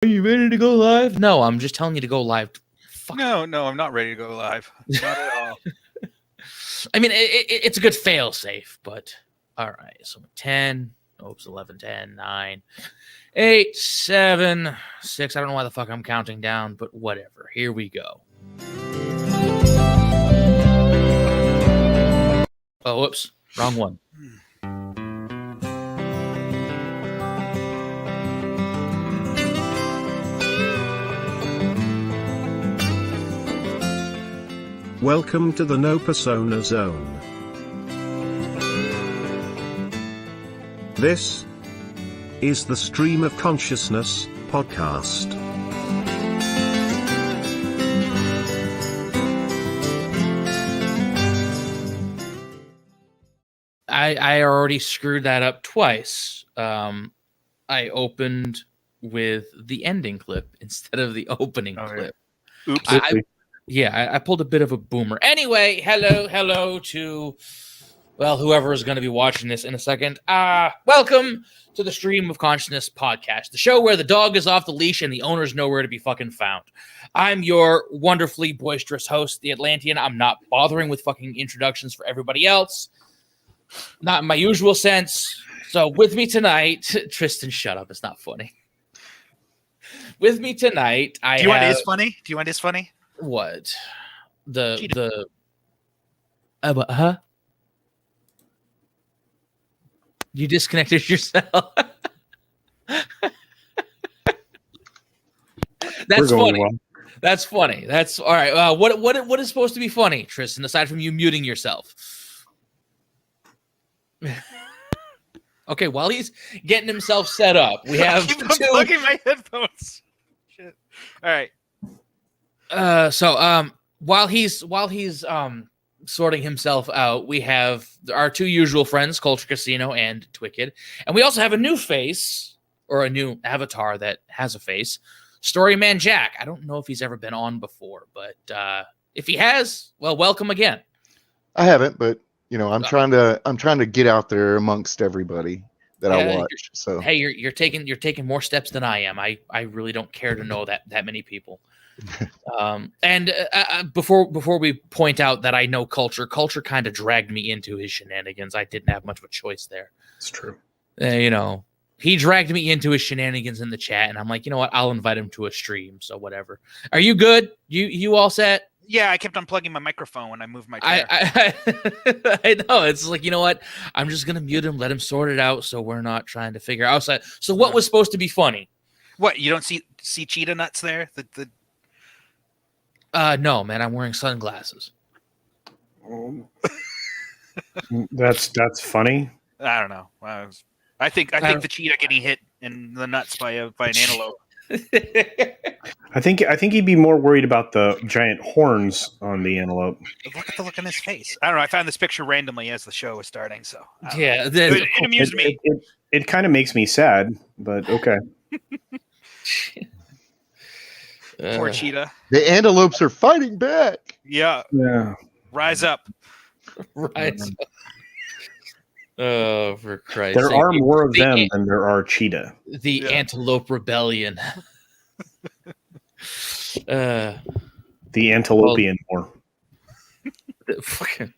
Are you ready to go live? No, I'm just telling you to go live. Fuck. No, I'm not ready to go live. Not at all. I mean, it's a good fail safe, but all right. So 10, 11, 10, 9, 8, 7, 6. I don't know why the fuck I'm counting down, but whatever. Here we go. Oh, whoops. Wrong one. Welcome to the No Persona Zone. This is the Stream of Consciousness podcast. I already screwed that up twice. I opened with the ending clip instead of the opening clip. Yeah. Oops. I pulled a bit of a boomer. Anyway, hello to, well, whoever is going to be watching this in a second. Welcome to the Stream of Consciousness podcast, the show where the dog is off the leash and the owner's nowhere to be fucking found. I'm your wonderfully boisterous host, the Atlantean. I'm not bothering with fucking introductions for everybody else. Not in my usual sense. So with me tonight, Tristan, shut up. It's not funny. With me tonight, Do you want his funny? What? Huh? You disconnected yourself. That's funny. Well. That's funny. That's all right. What is supposed to be funny, Tristan, aside from you muting yourself? Okay, while he's getting himself set up, we have keep unplugging my headphones. Shit. All right. So while he's sorting himself out, we have our two usual friends, Culture Casino and Twicked, and we also have a new face or a new avatar that has a face, Storyman Jack. I don't know if he's ever been on before, but if he has, well, welcome again. I haven't, but you know, I'm trying to get out there amongst everybody that I watch. So hey, you're taking more steps than I am. I really don't care to know that many people. And before we point out that I know Culture kind of dragged me into his shenanigans. I didn't have much of a choice there. It's true. You know, he dragged me into his shenanigans in the chat, and I'm like, you know what? I'll invite him to a stream. So whatever. Are you good? You all set? Yeah, I kept unplugging my microphone when I moved my chair. I know. It's like, you know what? I'm just gonna mute him, let him sort it out, so we're not trying to figure out. So what was supposed to be funny? What, you don't see cheetah nuts there? No, man. I'm wearing sunglasses. That's funny. I don't know. I think the cheetah getting hit in the nuts by an antelope. I think he'd be more worried about the giant horns on the antelope. Look at the look on his face. I don't know. I found this picture randomly as the show was starting, so yeah, it amused me. It kind of makes me sad, but okay. Poor cheetah. The antelopes are fighting back. Yeah. Rise up. Rise up. Oh, for Christ's sake. There are more of them than there are cheetah. The Antelope Rebellion. The Antelopian War. Fucking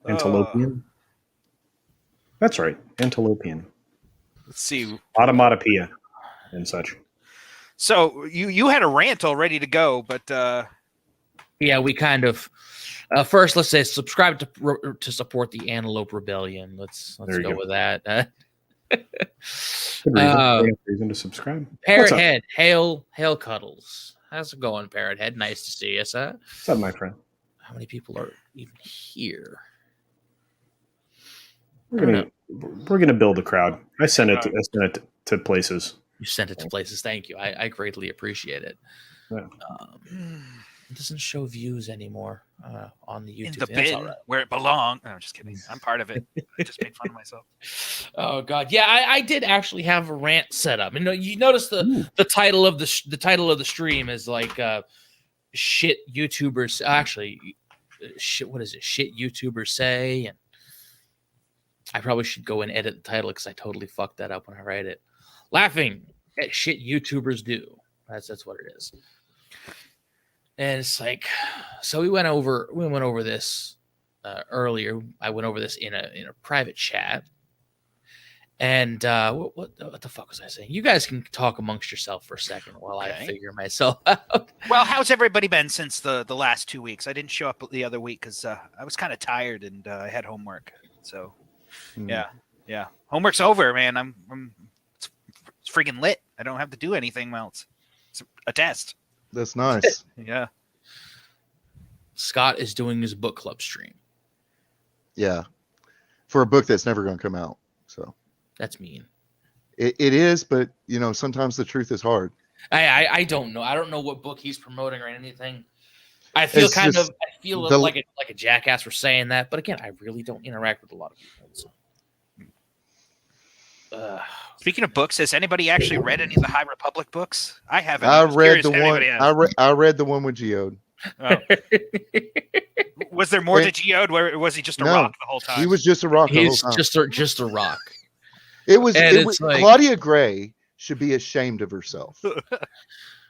Antelopian? That's right. Antelopian. Let's see. Automatopoeia and such. So you had a rant all ready to go, but yeah, we kind of first, let's say subscribe to support the Antelope Rebellion. Let's go with that. Reason to subscribe. Parrot Head, hail Cuddles. How's it going, Parrot Head? Nice to see you, sir. What's up, my friend? How many people are even here? We're gonna build a crowd. I sent it to places. You sent it to places. Thank you. I greatly appreciate it. Yeah. It doesn't show views anymore on the YouTube. In the bin where it belongs. No, I'm just kidding. I'm part of it. I just made fun of myself. Oh God, yeah, I did actually have a rant set up. And you notice the title of the title of the stream is like shit YouTubers. Actually, shit. What is it? Shit YouTubers say. And I probably should go and edit the title because I totally fucked that up when I write it. Laughing shit YouTubers do. That's what it is. And it's like, so we went over this earlier. I went over this in a private chat. And what the fuck was I saying? You guys can talk amongst yourself for a second while I figure myself out. Well, how's everybody been since the last 2 weeks? I didn't show up the other week because I was kind of tired and I had homework. So, yeah. Homework's over, man. It's freaking lit. I don't have to do anything else. It's a test. That's nice. Yeah. Scott is doing his book club stream. Yeah. For a book that's never going to come out. So. That's mean. It is, but sometimes the truth is hard. I don't know. I don't know what book he's promoting or anything. I feel like a jackass for saying that, but again, I really don't interact with a lot of people. So. Speaking of books, has anybody actually read any of the High Republic books? I haven't. I read the one. I read the one with Geode. Oh. Was there more to Geode, or was he just a rock the whole time? He was just a rock. He's just a rock. It was like, Claudia Gray should be ashamed of herself.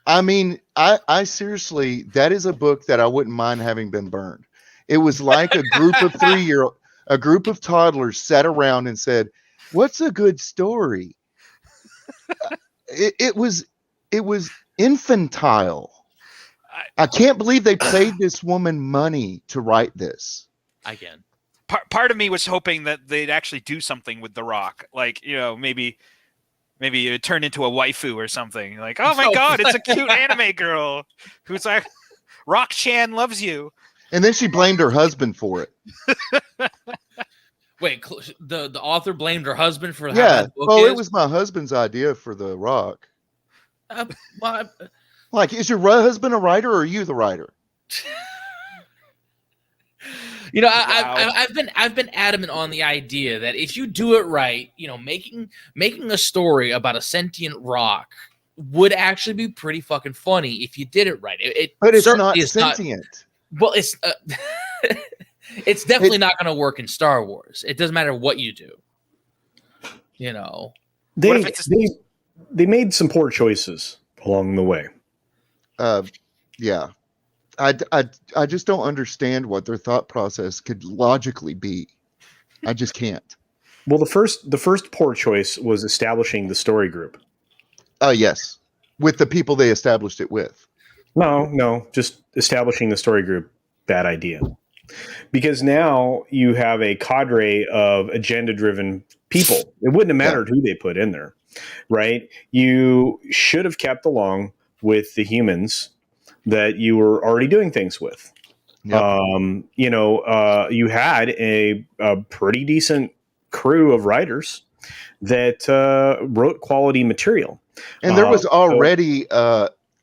I mean, I seriously, that is a book that I wouldn't mind having been burned. It was like a group of a group of toddlers sat around and said, "What's a good story?" It was infantile. I can't believe they paid this woman money to write this. Again. Part of me was hoping that they'd actually do something with The Rock, like maybe it turned into a waifu or something. Like, oh my god, it's a cute anime girl who's like, Rock Chan loves you, and then she blamed her husband for it. Wait, the author blamed her husband for how that book is? It was my husband's idea for The Rock. Like, is your husband a writer, or are you the writer? I've been adamant on the idea that if you do it right, making a story about a sentient rock would actually be pretty fucking funny if you did it right. But it's not sentient. It's definitely not going to work in Star Wars. It doesn't matter what you do. They made some poor choices along the way. Yeah. I just don't understand what their thought process could logically be. I just can't. Well, the first poor choice was establishing the story group. Yes, with the people they established it with. No, just establishing the story group. Bad idea. Because now you have a cadre of agenda-driven people. It wouldn't have mattered who they put in there, right? You should have kept along with the humans that you were already doing things with. Yep. You had a pretty decent crew of writers that wrote quality material. And there was already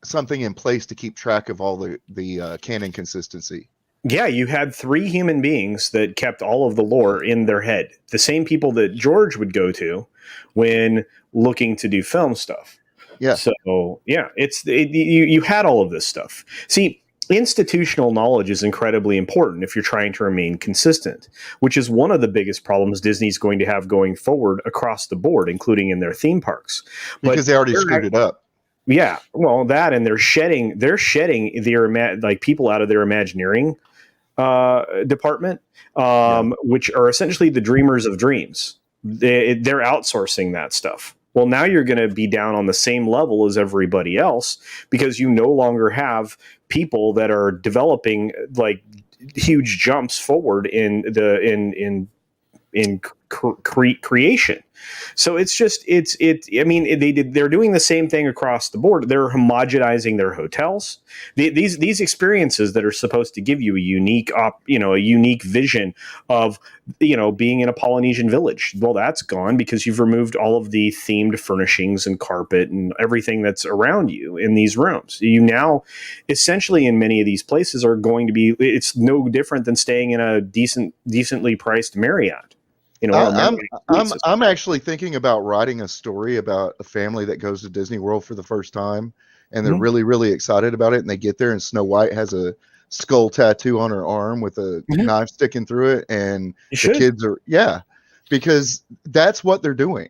something in place to keep track of all the canon consistency. Yeah, you had 3 human beings that kept all of the lore in their head. The same people that George would go to when looking to do film stuff. Yeah. So yeah, you had all of this stuff. See, institutional knowledge is incredibly important if you're trying to remain consistent, which is one of the biggest problems Disney's going to have going forward across the board, including in their theme parks. Because they already screwed it up. Yeah, well, that and they're shedding their people out of their Imagineering department, which are essentially the dreamers of dreams. They're outsourcing that stuff. Well, now you're going to be down on the same level as everybody else because you no longer have people that are developing like huge jumps forward in creation. So they're doing the same thing across the board. They're homogenizing their hotels. These experiences that are supposed to give you a unique vision of, being in a Polynesian village. Well, that's gone because you've removed all of the themed furnishings and carpet and everything that's around you in these rooms. You now essentially in many of these places are going to be, it's no different than staying in a decently priced Marriott. I'm actually thinking about writing a story about a family that goes to Disney World for the first time, and they're really, really excited about it. And they get there, and Snow White has a skull tattoo on her arm with a knife sticking through it, and the kids are because that's what they're doing.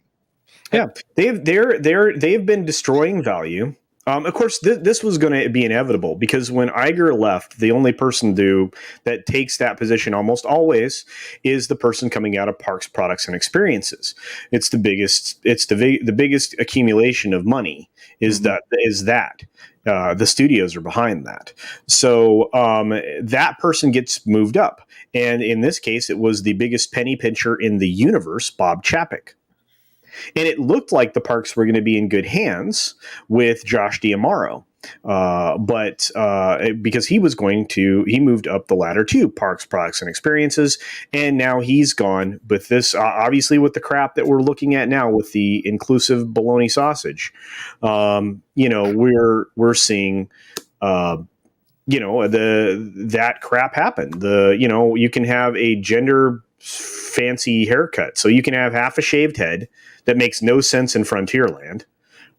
Yeah, they've been destroying value. Of course, this was going to be inevitable because when Iger left, the only person that takes that position almost always is the person coming out of Parks, Products, and Experiences. It's the biggest. It's the biggest accumulation of money. That. The studios are behind that. So that person gets moved up, and in this case, it was the biggest penny pincher in the universe, Bob Chapek. And it looked like the Parks were going to be in good hands with Josh D'Amaro. But because he moved up the ladder to Parks, Products, and Experiences. And now he's gone with this, obviously with the crap that we're looking at now with the inclusive bologna sausage. We're seeing, that crap happen. You can have a gender fancy haircut. So you can have half a shaved head that makes no sense in Frontierland,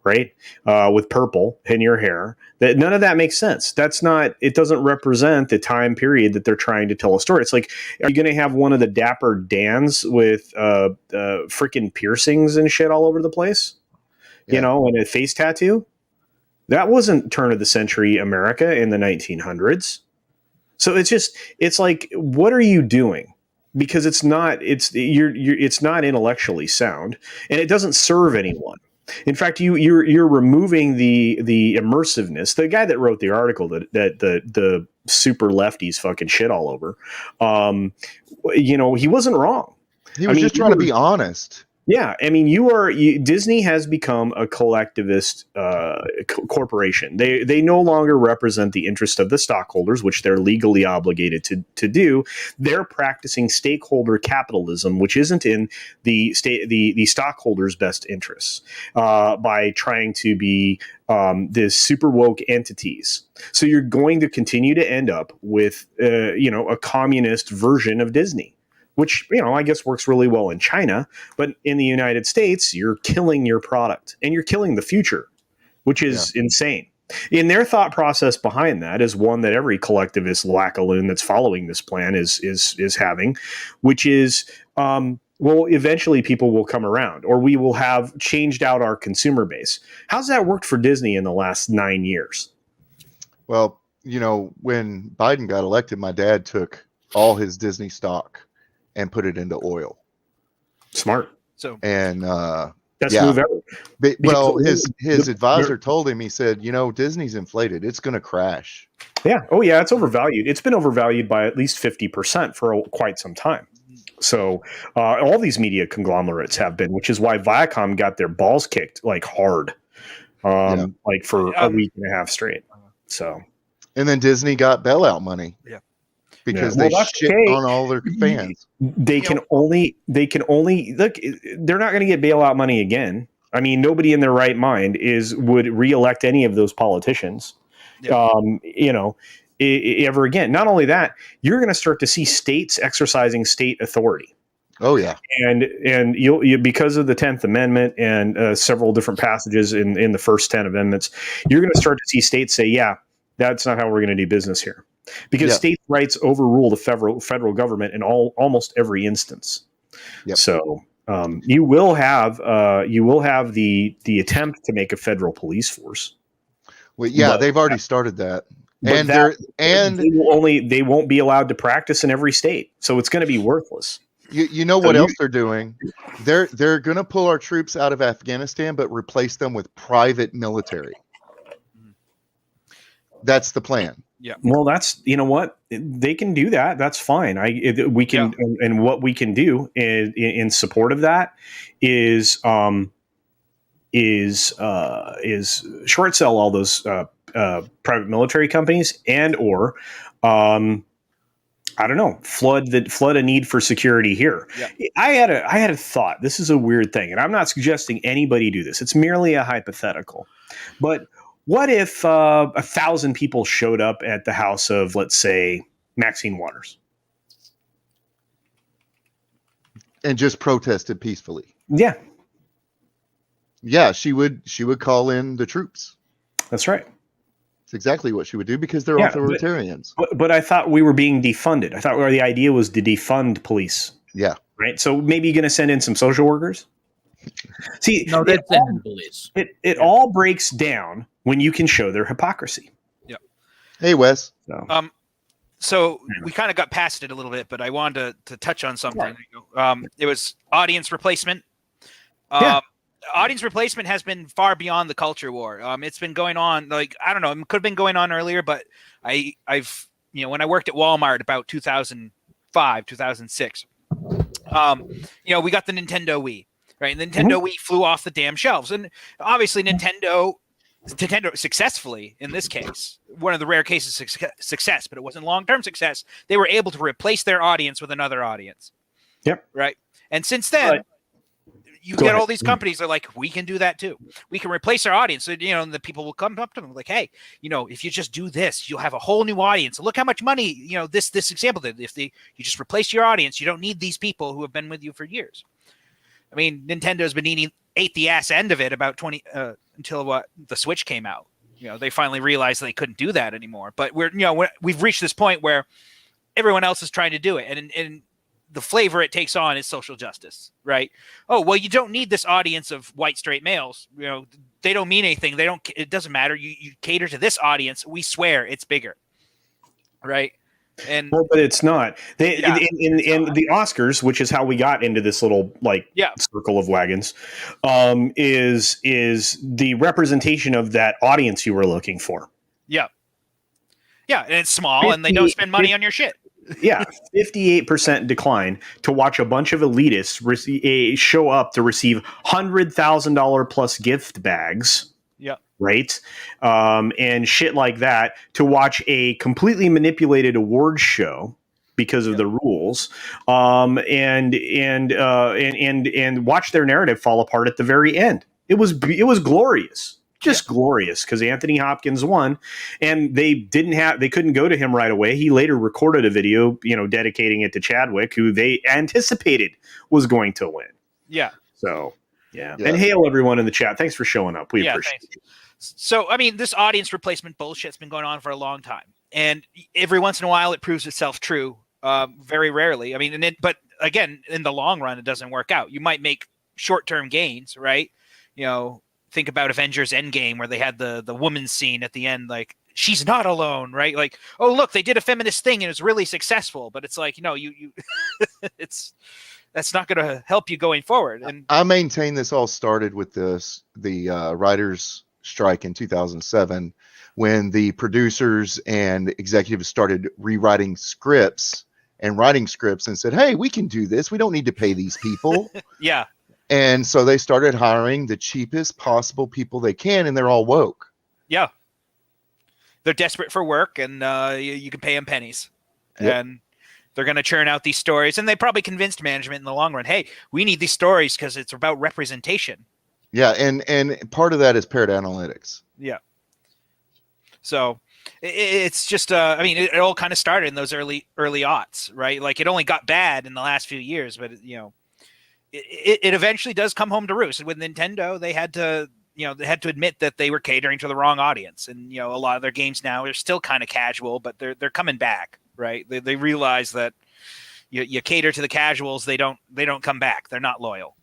right? With purple in your hair. That none of that makes sense. It doesn't represent the time period that they're trying to tell a story. It's like, are you going to have one of the Dapper Dans with freaking piercings and shit all over the place? Yeah. And a face tattoo? That wasn't turn of the century America in the 1900s. So it's like, what are you doing? Because it's not intellectually sound, and it doesn't serve anyone. In fact, you're removing the immersiveness. The guy that wrote the article that the super lefties fucking shit all over, he wasn't wrong. He was just trying to be honest. Yeah, I mean, Disney has become a collectivist corporation. They no longer represent the interest of the stockholders, which they're legally obligated to do. They're practicing stakeholder capitalism, which isn't in the stockholders' best interests, by trying to be this super woke entities. So you're going to continue to end up with a communist version of Disney, which, I guess works really well in China, but in the United States, you're killing your product and you're killing the future, which is insane. In their thought process behind that is one that every collectivist lackaloon that's following this plan is having, which is, eventually people will come around, or we will have changed out our consumer base. How's that worked for Disney in the last 9 years? Well, when Biden got elected, my dad took all his Disney stock and put it into oil. Smart. So, and best move ever. His advisor told him, he said, Disney's inflated. It's going to crash. Yeah. Oh yeah. It's overvalued. It's been overvalued by at least 50% for quite some time. So all these media conglomerates have been, which is why Viacom got their balls kicked like hard, like for a week and a half straight. So, and then Disney got bailout money. Yeah. Because they shit on all their fans. They can only look. They're not going to get bailout money again. I mean, nobody in their right mind would reelect any of those politicians. Yeah. Ever again. Not only that, you're going to start to see states exercising state authority. Oh yeah, and you because of the 10th Amendment and several different passages in the first 10 amendments, you're going to start to see states say, "Yeah, that's not how we're going to do business here." Because states' rights overrule the federal government in almost every instance. Yep. So you will have the attempt to make a federal police force. Well, yeah, they've already started that, and they won't be allowed to practice in every state, so it's going to be worthless. You know what else they're doing? They're going to pull our troops out of Afghanistan, but replace them with private military. That's the plan. Yeah. Well, that's, what they can do that. That's fine. We can, and what we can do in support of that is short sell all those private military companies or I don't know, flood a need for security here. Yeah. I had a thought. This is a weird thing, and I'm not suggesting anybody do this. It's merely a hypothetical, but. What if 1,000 people showed up at the house of, let's say, Maxine Waters, and just protested peacefully? Yeah, she would call in the troops. That's right. It's exactly what she would do because they're authoritarians. But I thought we were being defunded. I thought the idea was to defund police. Yeah. Right. So maybe you're going to send in some social workers. See, No, that's in beliefs. It all breaks down when you can show their hypocrisy. Yeah. Hey, Wes. So we kind of got past it a little bit, but I wanted to touch on something. It was audience replacement. Audience replacement has been far beyond the culture war. It's been going on, like, I don't know, it could have been going on earlier, but I've when I worked at Walmart about 2005, 2006, we got the Nintendo Wii, right? And the Nintendo Wii flew off the damn shelves. And obviously Nintendo successfully, in this case, one of the rare cases of success, but it wasn't long-term success. They were able to replace their audience with another audience. Yep. Right. And since then, you get all these companies that are like, we can do that too. We can replace our audience. So, the people will come up to them like, hey, if you just do this, you'll have a whole new audience. Look how much money, this example did. If you just replace your audience, you don't need these people who have been with you for years. I mean, Nintendo's been ate the ass end of it about until the Switch came out. They finally realized they couldn't do that anymore. But we've reached this point where everyone else is trying to do it, and the flavor it takes on is social justice, right? Oh, well, you don't need this audience of white straight males. They don't mean anything. It doesn't matter. You cater to this audience. We swear it's bigger, right? But it's not. In the Oscars, which is how we got into this little circle of wagons, is the representation of that audience you were looking for. Yeah, and it's small, and they don't spend money on your shit. 58% decline to watch a bunch of elitists show up to receive $100,000 plus gift bags. Yeah. Right. And shit like that, to watch a completely manipulated awards show because of the rules, and watch their narrative fall apart at the very end. It was glorious. Just glorious, because Anthony Hopkins won, and they couldn't go to him right away. He later recorded a video, dedicating it to Chadwick, who they anticipated was going to win. Yeah. So, yeah. And hail everyone in the chat. Thanks for showing up. We appreciate it. So, I mean, this audience replacement bullshit's been going on for a long time, and every once in a while it proves itself true. Very rarely. I mean, but again, in the long run, it doesn't work out. You might make short-term gains, right? Think about Avengers Endgame, where they had the woman's scene at the end, like, she's not alone, right? Like, oh, look, they did a feminist thing and it was really successful, but it's like, you that's not going to help you going forward. And I maintain this all started with the writers' strike in 2007, when the producers and executives started rewriting scripts and writing scripts and said, hey, we can do this. We don't need to pay these people. Yeah. And so they started hiring the cheapest possible people they can, and they're all woke. Yeah. They're desperate for work, and you can pay them pennies. Yep. And they're going to churn out these stories. And they probably convinced management in the long run, hey, we need these stories because it's about representation. Yeah, and part of that is paired analytics. Yeah. So it's just, it all kind of started in those early aughts, right? Like, it only got bad in the last few years, but, it eventually does come home to roost. And with Nintendo, they had to admit that they were catering to the wrong audience. And, a lot of their games now are still kind of casual, but they're coming back, right? They realize that you cater to the casuals. They don't come back. They're not loyal.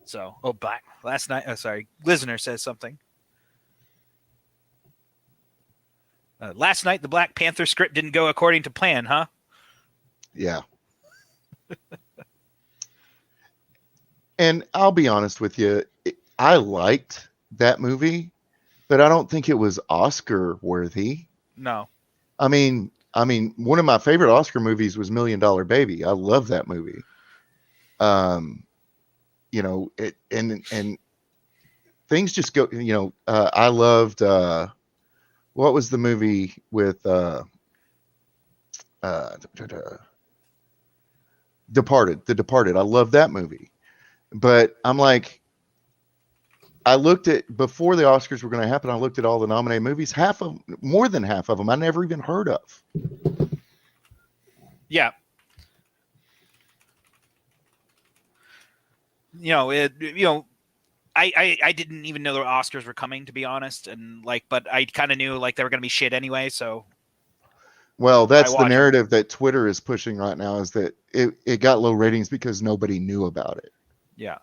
So, listener says something. Last night, the Black Panther script didn't go according to plan, huh? Yeah. And I'll be honest with you, I liked that movie, but I don't think it was Oscar worthy. No. I mean, one of my favorite Oscar movies was $1 Million Baby. I love that movie. It and things just go. I loved. What was the movie with Departed? The Departed. I love that movie. But I'm like, I looked at, before the Oscars were going to happen, I looked at all the nominated movies. More than half of them, I never even heard of. Yeah. I didn't even know the Oscars were coming, to be honest. And but I kind of knew they were going to be shit anyway. So. Well, that's the narrative that Twitter is pushing right now, is that it got low ratings because nobody knew about it. Yeah.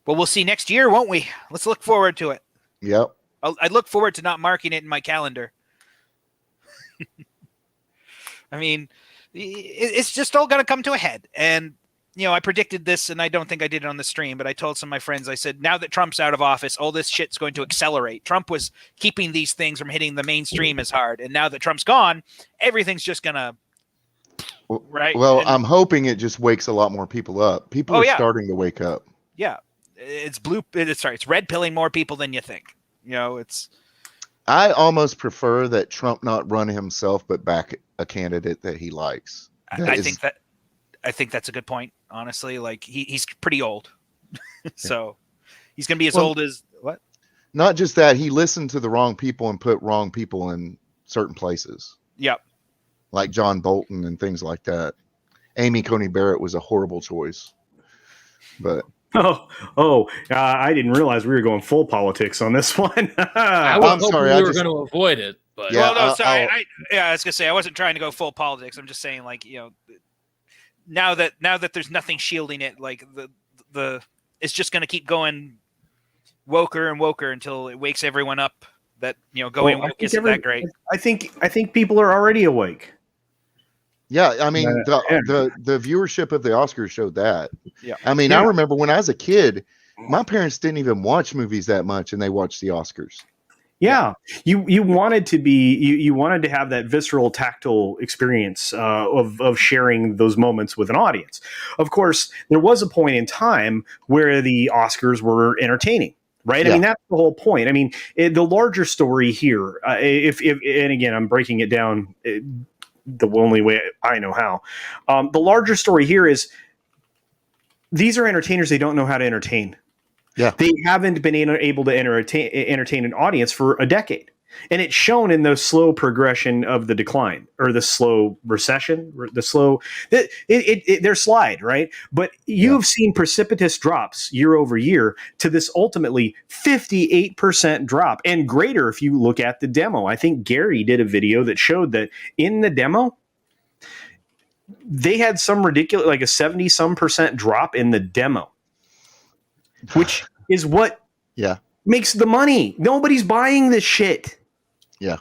Well, we'll see next year, won't we? Let's look forward to it. Yep. I look forward to not marking it in my calendar. I mean, it's just all going to come to a head. And, I predicted this, and I don't think I did it on the stream, but I told some of my friends, I said, now that Trump's out of office, all this shit's going to accelerate. Trump was keeping these things from hitting the mainstream as hard. And now that Trump's gone, everything's just going to, right? Well, I'm hoping it just wakes a lot more people up. People are starting to wake up. Yeah. It's red pilling more people than you think. I almost prefer that Trump not run himself, but back a candidate that he likes. I think that's a good point. Honestly, like he's pretty old, so he's gonna be as old as what? Not just that, he listened to the wrong people and put wrong people in certain places. Yep. Like John Bolton and things like that. Amy Coney Barrett was a horrible choice, but. I didn't realize we were going full politics on this one. I'm sorry, we were going to avoid it, but I was gonna say I wasn't trying to go full politics. I'm just saying, like, now that there's nothing shielding it, like the it's just going to keep going woker and woker until it wakes everyone up. That going woke isn't that great. I think people are already awake. Yeah, I mean the viewership of the Oscars showed that. Yeah, I mean I remember when I was a kid, my parents didn't even watch movies that much, and they watched the Oscars. Yeah, you wanted to be you wanted to have that visceral, tactile experience of sharing those moments with an audience. Of course, there was a point in time where the Oscars were entertaining. Right. Yeah. I mean, that's the whole point. I mean, the larger story here, if and again, I'm breaking it down the only way I know how. The larger story here is these are entertainers. They don't know how to entertain. Yeah. They haven't been able to entertain an audience for a decade. And it's shown in the slow progression of the decline or the slow recession, their slide, right? But you've seen precipitous drops year over year to this ultimately 58% drop and greater if you look at the demo. I think Gary did a video that showed that in the demo, they had some ridiculous, like a 70% drop in the demo, which is what makes the money. Nobody's buying this shit. Yeah.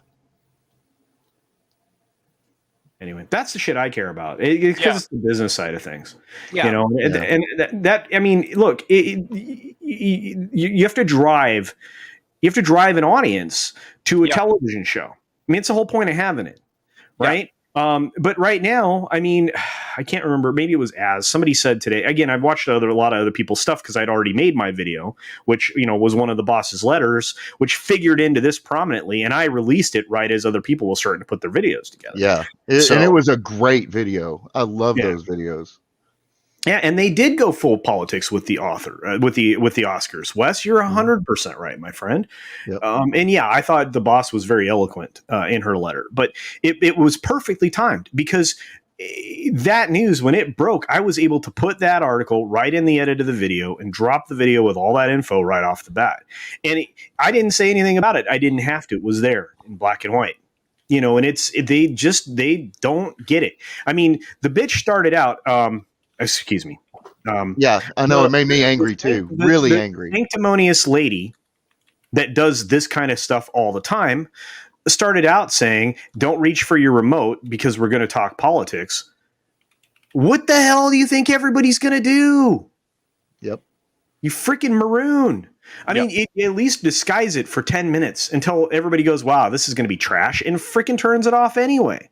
Anyway, that's the shit I care about because it's the business side of things. Yeah. And that I mean, look, you have to drive an audience to a television show. I mean, it's the whole point of having it, right? But right now, I mean, I can't remember. Maybe it was somebody said today. Again, I've watched a lot of other people's stuff because I'd already made my video, which was one of the boss's letters, which figured into this prominently, and I released it right as other people were starting to put their videos together. Yeah, and it was a great video. I love those videos. Yeah, and they did go full politics with the with the Oscars. Wes, you're 100% right, my friend. Yep. And yeah, I thought the boss was very eloquent in her letter, but it was perfectly timed because that news, when it broke, I was able to put that article right in the edit of the video and drop the video with all that info right off the bat. And I didn't say anything about it. I didn't have to. It was there in black and white. And they don't get it. I mean, the bitch started out. Excuse me. Yeah, I know. It made me angry too. Really angry. Sanctimonious lady that does this kind of stuff all the time started out saying, don't reach for your remote because we're going to talk politics. What the hell do you think everybody's going to do? Yep. You freaking maroon. I mean, at least disguise it for 10 minutes until everybody goes, wow, this is going to be trash, and freaking turns it off anyway.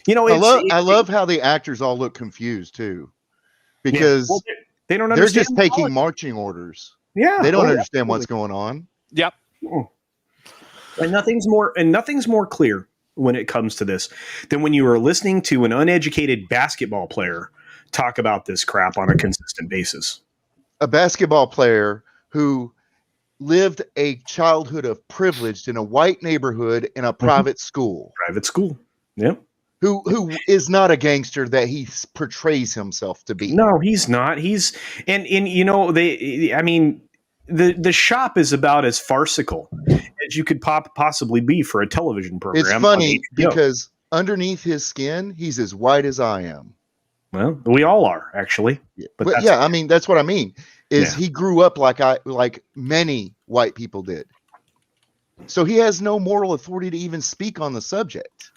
I love how the actors all look confused too, because they don't they're understand. just taking marching orders. Yeah, they don't understand what's going on. Yep. And nothing's more clear when it comes to this than when you are listening to an uneducated basketball player talk about this crap on a consistent basis. A basketball player who lived a childhood of privilege in a white neighborhood in a private school. Private school. Yep. Who is not a gangster that he portrays himself to be. No, he's not. He's the shop is about as farcical as you could possibly be for a television program. It's funny because underneath his skin, he's as white as I am. Well, we all are, actually. But I mean, that's what I mean. is he grew up like many white people did. So he has no moral authority to even speak on the subject.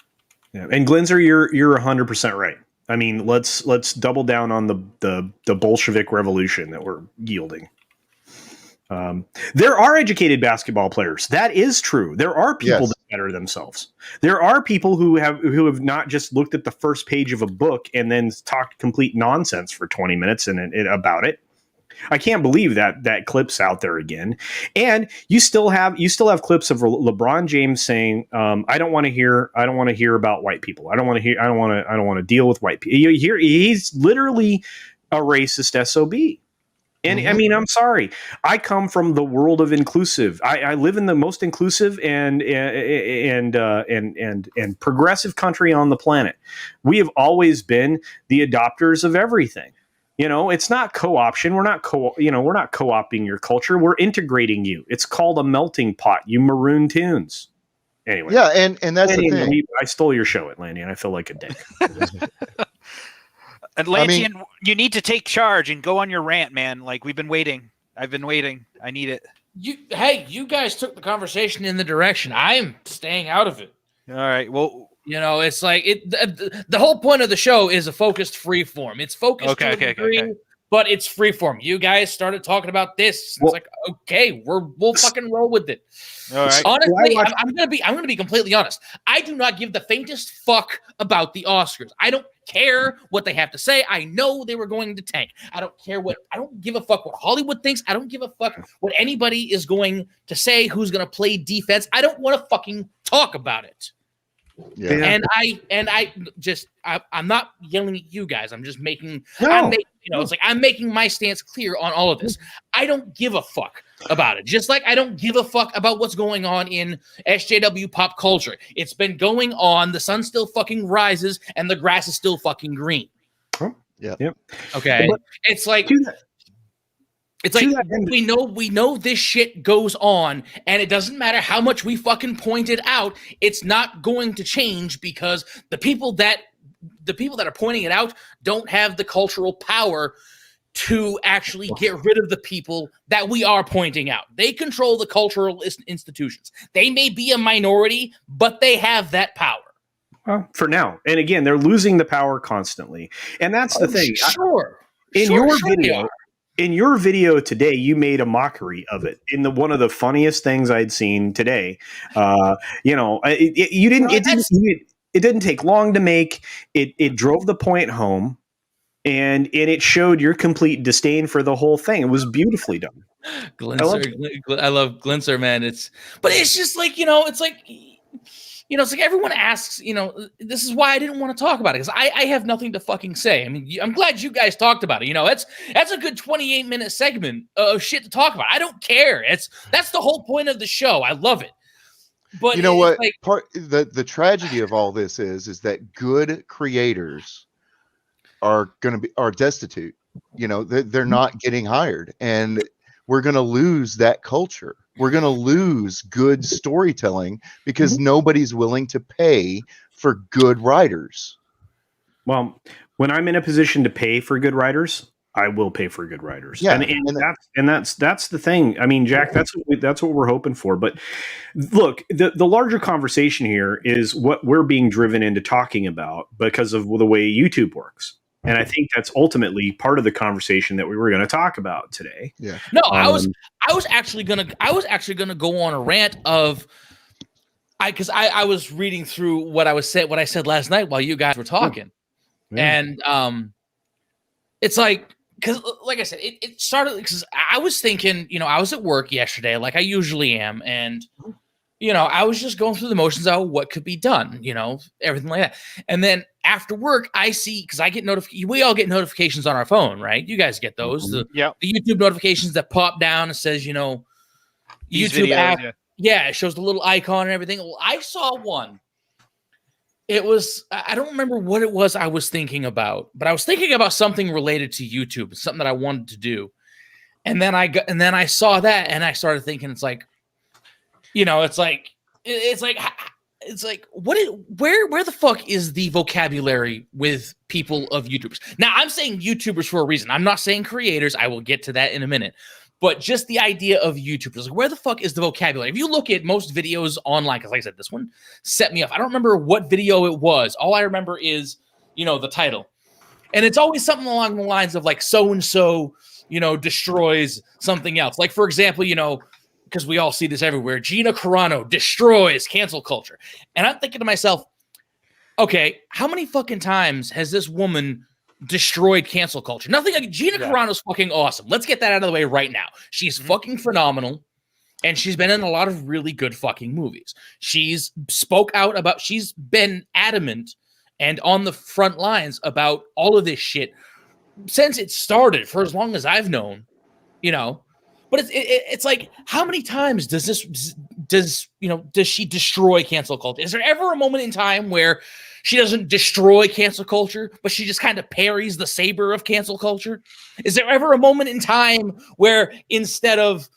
Yeah. And Glinzer, you're 100% right. I mean, let's double down on the Bolshevik revolution that we're yielding. There are educated basketball players. That is true. There are people that better themselves. There are people who have not just looked at the first page of a book and then talked complete nonsense for 20 minutes about it. I can't believe that clip's out there again. And you still have clips of LeBron James saying, I don't want to hear about white people. I don't want to deal with white people. He's literally a racist SOB. And I mean, I'm sorry. I come from the world of inclusive. I live in the most inclusive and progressive country on the planet. We have always been the adopters of everything. It's not co-option. We're not co-opting your culture. We're integrating you. It's called a melting pot. You maroon tunes. Anyway. Yeah, and that's Landy, the thing. I stole your show, Atlantean, and I feel like a dick. Atlantean, you need to take charge and go on your rant, man. Like, we've been waiting. I've been waiting. I need it. You guys took the conversation in the direction. I'm staying out of it. All right. Well, it's like the whole point of the show is a focused free form. It's focused to a degree, but it's free form. You guys started talking about this. It's like, okay, we'll fucking roll with it. All right. Honestly, I'm gonna be completely honest. I do not give the faintest fuck about the Oscars. I don't care what they have to say. I know they were going to tank. I don't give a fuck what Hollywood thinks. I don't give a fuck what anybody is going to say who's going to play defense. I don't want to fucking talk about it. Yeah. I'm not yelling at you guys. I'm just making I'm making my stance clear on all of this. I don't give a fuck about it. Just like I don't give a fuck about what's going on in SJW pop culture. It's been going on. The sun still fucking rises and the grass is still fucking green. Yeah. Yep. Okay. It's like we know this shit goes on, and it doesn't matter how much we fucking point it out. It's not going to change because the people that are pointing it out don't have the cultural power to actually get rid of the people that we are pointing out. They control the cultural institutions. They may be a minority, but they have that power. Well, for now. And again, they're losing the power constantly. And that's the thing. Sure. In your video today, you made a mockery of it in one of the funniest things I'd seen today. It didn't take long to make. It drove the point home, and it showed your complete disdain for the whole thing. It was beautifully done. I love Glinzer, man. It's just like, it's like everyone asks, this is why I didn't want to talk about it, because I have nothing to fucking say. I mean, I'm glad you guys talked about it. That's a good 28-minute segment of shit to talk about. I don't care. That's the whole point of the show. I love it. But what? The tragedy of all this is that good creators are destitute. They're not getting hired, and we're going to lose that culture. We're going to lose good storytelling because nobody's willing to pay for good writers. Well, when I'm in a position to pay for good writers, I will pay for good writers. Yeah, and that's the thing. I mean, Jack, that's what we're hoping for. But look, the larger conversation here is what we're being driven into talking about because of the way YouTube works. And I think that's ultimately part of the conversation that we were going to talk about today. Yeah. No, I was actually gonna go on a rant because I was reading through what I said last night while you guys were talking, and it's like, because like I said, it started because I was thinking, I was at work yesterday, like I usually am, and I was just going through the motions of what could be done, everything like that. And then after work, I see, because I get we all get notifications on our phone, right? You guys get those. The YouTube notifications that pop down and says, YouTube videos, app. Yeah, it shows the little icon and everything. Well, I saw one. It was, I don't remember what it was I was thinking about, but I was thinking about something related to YouTube, something that I wanted to do. And then I saw that and I started thinking, it's like, it's like, where the fuck is the vocabulary with people of YouTubers? Now, I'm saying YouTubers for a reason. I'm not saying creators. I will get to that in a minute. But just the idea of YouTubers, like, where the fuck is the vocabulary? If you look at most videos online, because like I said, this one set me off. I don't remember what video it was. All I remember is, the title. And it's always something along the lines of like, so-and-so, destroys something else. Like, for example, because we all see this everywhere, Gina Carano destroys cancel culture. And I'm thinking to myself, okay, how many fucking times has this woman destroyed cancel culture? Nothing. Like, Gina Carano's fucking awesome. Let's get that out of the way right now. She's fucking phenomenal, and she's been in a lot of really good fucking movies. She's been adamant and on the front lines about all of this shit since it started, for as long as I've known, But it's like, how many times does she destroy cancel culture? Is there ever a moment in time where she doesn't destroy cancel culture, but she just kind of parries the saber of cancel culture? Is there ever a moment in time where instead of,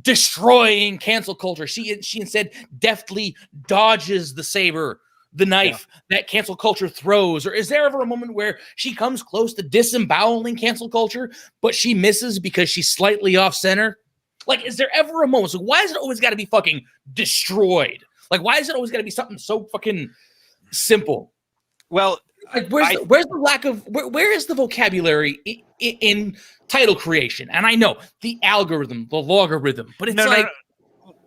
destroying cancel culture, she instead deftly dodges the saber, the knife that cancel culture throws? Or is there ever a moment where she comes close to disemboweling cancel culture, but she misses because she's slightly off center? Like, is there ever a moment? So why is it always got to be fucking destroyed? Like, why is it always got to be something so fucking simple? Well, like, where's the lack of where is the vocabulary in title creation? And I know the algorithm, the logarithm, but it's no.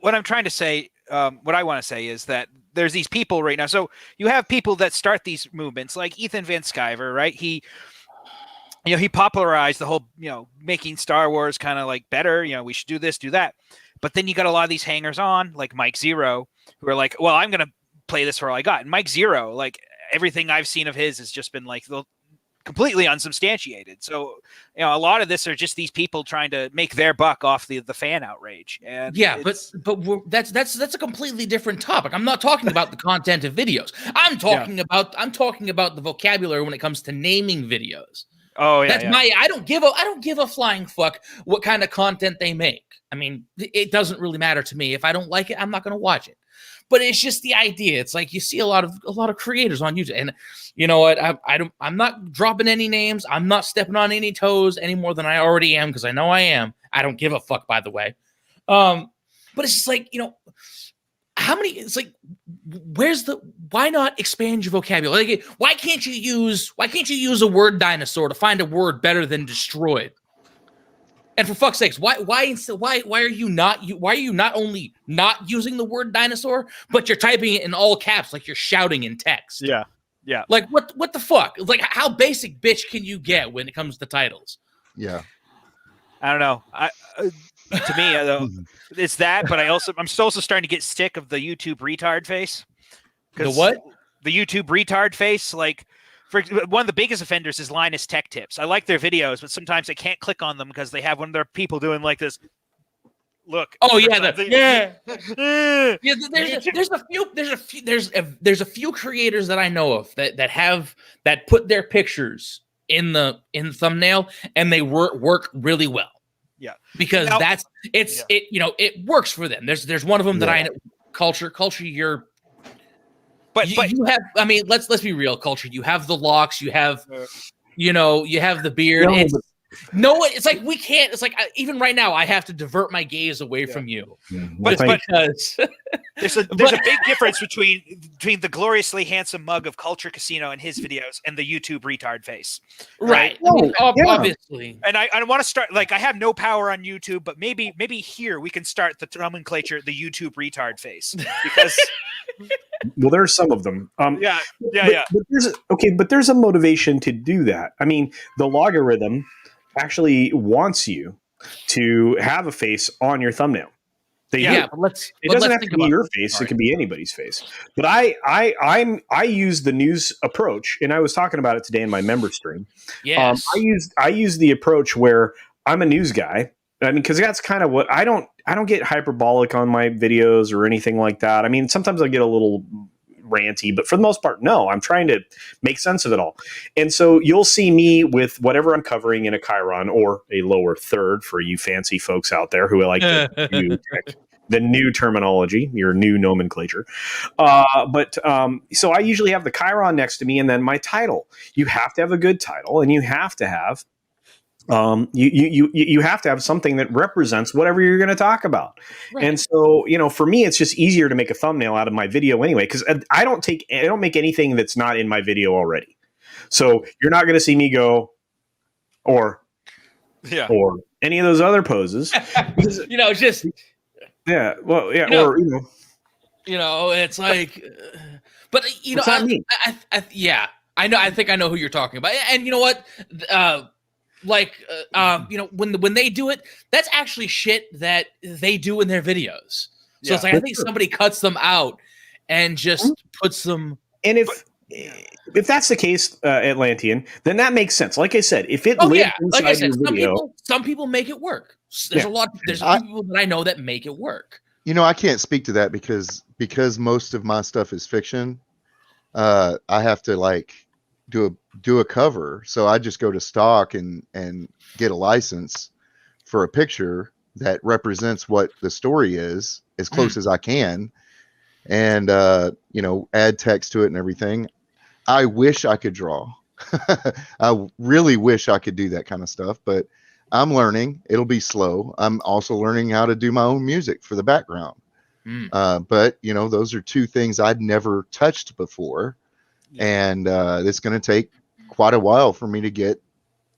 What I'm trying to say, what I want to say is that there's these people right now. So you have people that start these movements, like Ethan Van Sciver, right? He popularized the whole, making Star Wars kind of like better. We should do this, do that. But then you got a lot of these hangers on, like Mike Zero, who are like, well, I'm going to play this for all I got. And Mike Zero, like, everything I've seen of his has just been like completely unsubstantiated. So, a lot of this are just these people trying to make their buck off the fan outrage. And but that's a completely different topic. I'm not talking about the content of videos. I'm talking about the vocabulary when it comes to naming videos. Oh yeah, I don't give a flying fuck what kind of content they make. I mean, it doesn't really matter to me. If I don't like it, I'm not going to watch it. But it's just the idea. It's like you see a lot of creators on YouTube, and you know what? I'm not dropping any names. I'm not stepping on any toes any more than I already am, because I know I am. I don't give a fuck, by the way. But it's just like, how many? It's like, why not expand your vocabulary? Like, why can't you use a word dinosaur to find a word better than destroyed? And for fuck's sakes, why are you not only not using the word dinosaur, but you're typing it in all caps like you're shouting in text? Yeah. Yeah. Like, what the fuck? Like, how basic bitch can you get when it comes to titles? Yeah. I don't know. To me, it's that, but I'm also starting to get sick of the YouTube retard face. The what? The YouTube retard face, like. For one of the biggest offenders is Linus Tech Tips. I like their videos, but sometimes I can't click on them because they have one of their people doing like this. Look. Oh yeah, there's a few creators that I know of that put their pictures in thumbnail, and they work really well. Yeah, because it works for them. There's one of them that I know. Culture. But you have, I mean, let's be real, Culture. You have the locks, you have the beard. It's like we can't. It's like even right now, I have to divert my gaze away from you. But because there's a big difference between the gloriously handsome mug of Culture Casino and his videos and the YouTube retard face. Right. I mean, obviously. And I want to start, like, I have no power on YouTube, but maybe here we can start the nomenclature, the YouTube retard face, because. Well, there's some of them. But there's a motivation to do that. I mean, the logarithm actually wants you to have a face on your thumbnail. But it doesn't have to be your face; it can be anybody's face. But I use the news approach, and I was talking about it today in my member stream. Yes, I use the approach where I'm a news guy. I mean, because that's kind of what I don't get hyperbolic on my videos or anything like that. I mean, sometimes I get a little ranty, but for the most part, no, I'm trying to make sense of it all. And so you'll see me with whatever I'm covering in a Chiron or a lower third for you fancy folks out there who like to do tech the new terminology, your new nomenclature. So I usually have the Chiron next to me and then my title. You have to have a good title, and you have to have you have to have something that represents whatever you're going to talk about. Right. And so, for me, it's just easier to make a thumbnail out of my video anyway, because I don't make anything that's not in my video already. So you're not going to see me go or any of those other poses. Because, just it's like, but I know. I think I know who you're talking about, and you know what? When they do it, that's actually shit that they do in their videos. So it's like, I think somebody cuts them out and just puts them. And if that's the case, Atlantean, then that makes sense. Like I said, if it lives inside like I said, your video, some people make it work. There's there's people that I know that make it work. I can't speak to that because most of my stuff is fiction. I have to do a cover, so I just go to stock and get a license for a picture that represents what the story is as close as I can, and add text to it and everything. I wish I could draw. I really wish I could do that kind of stuff, but I'm learning. It'll be slow. I'm also learning how to do my own music for the background. But those are two things I'd never touched before. And it's going to take quite a while for me to get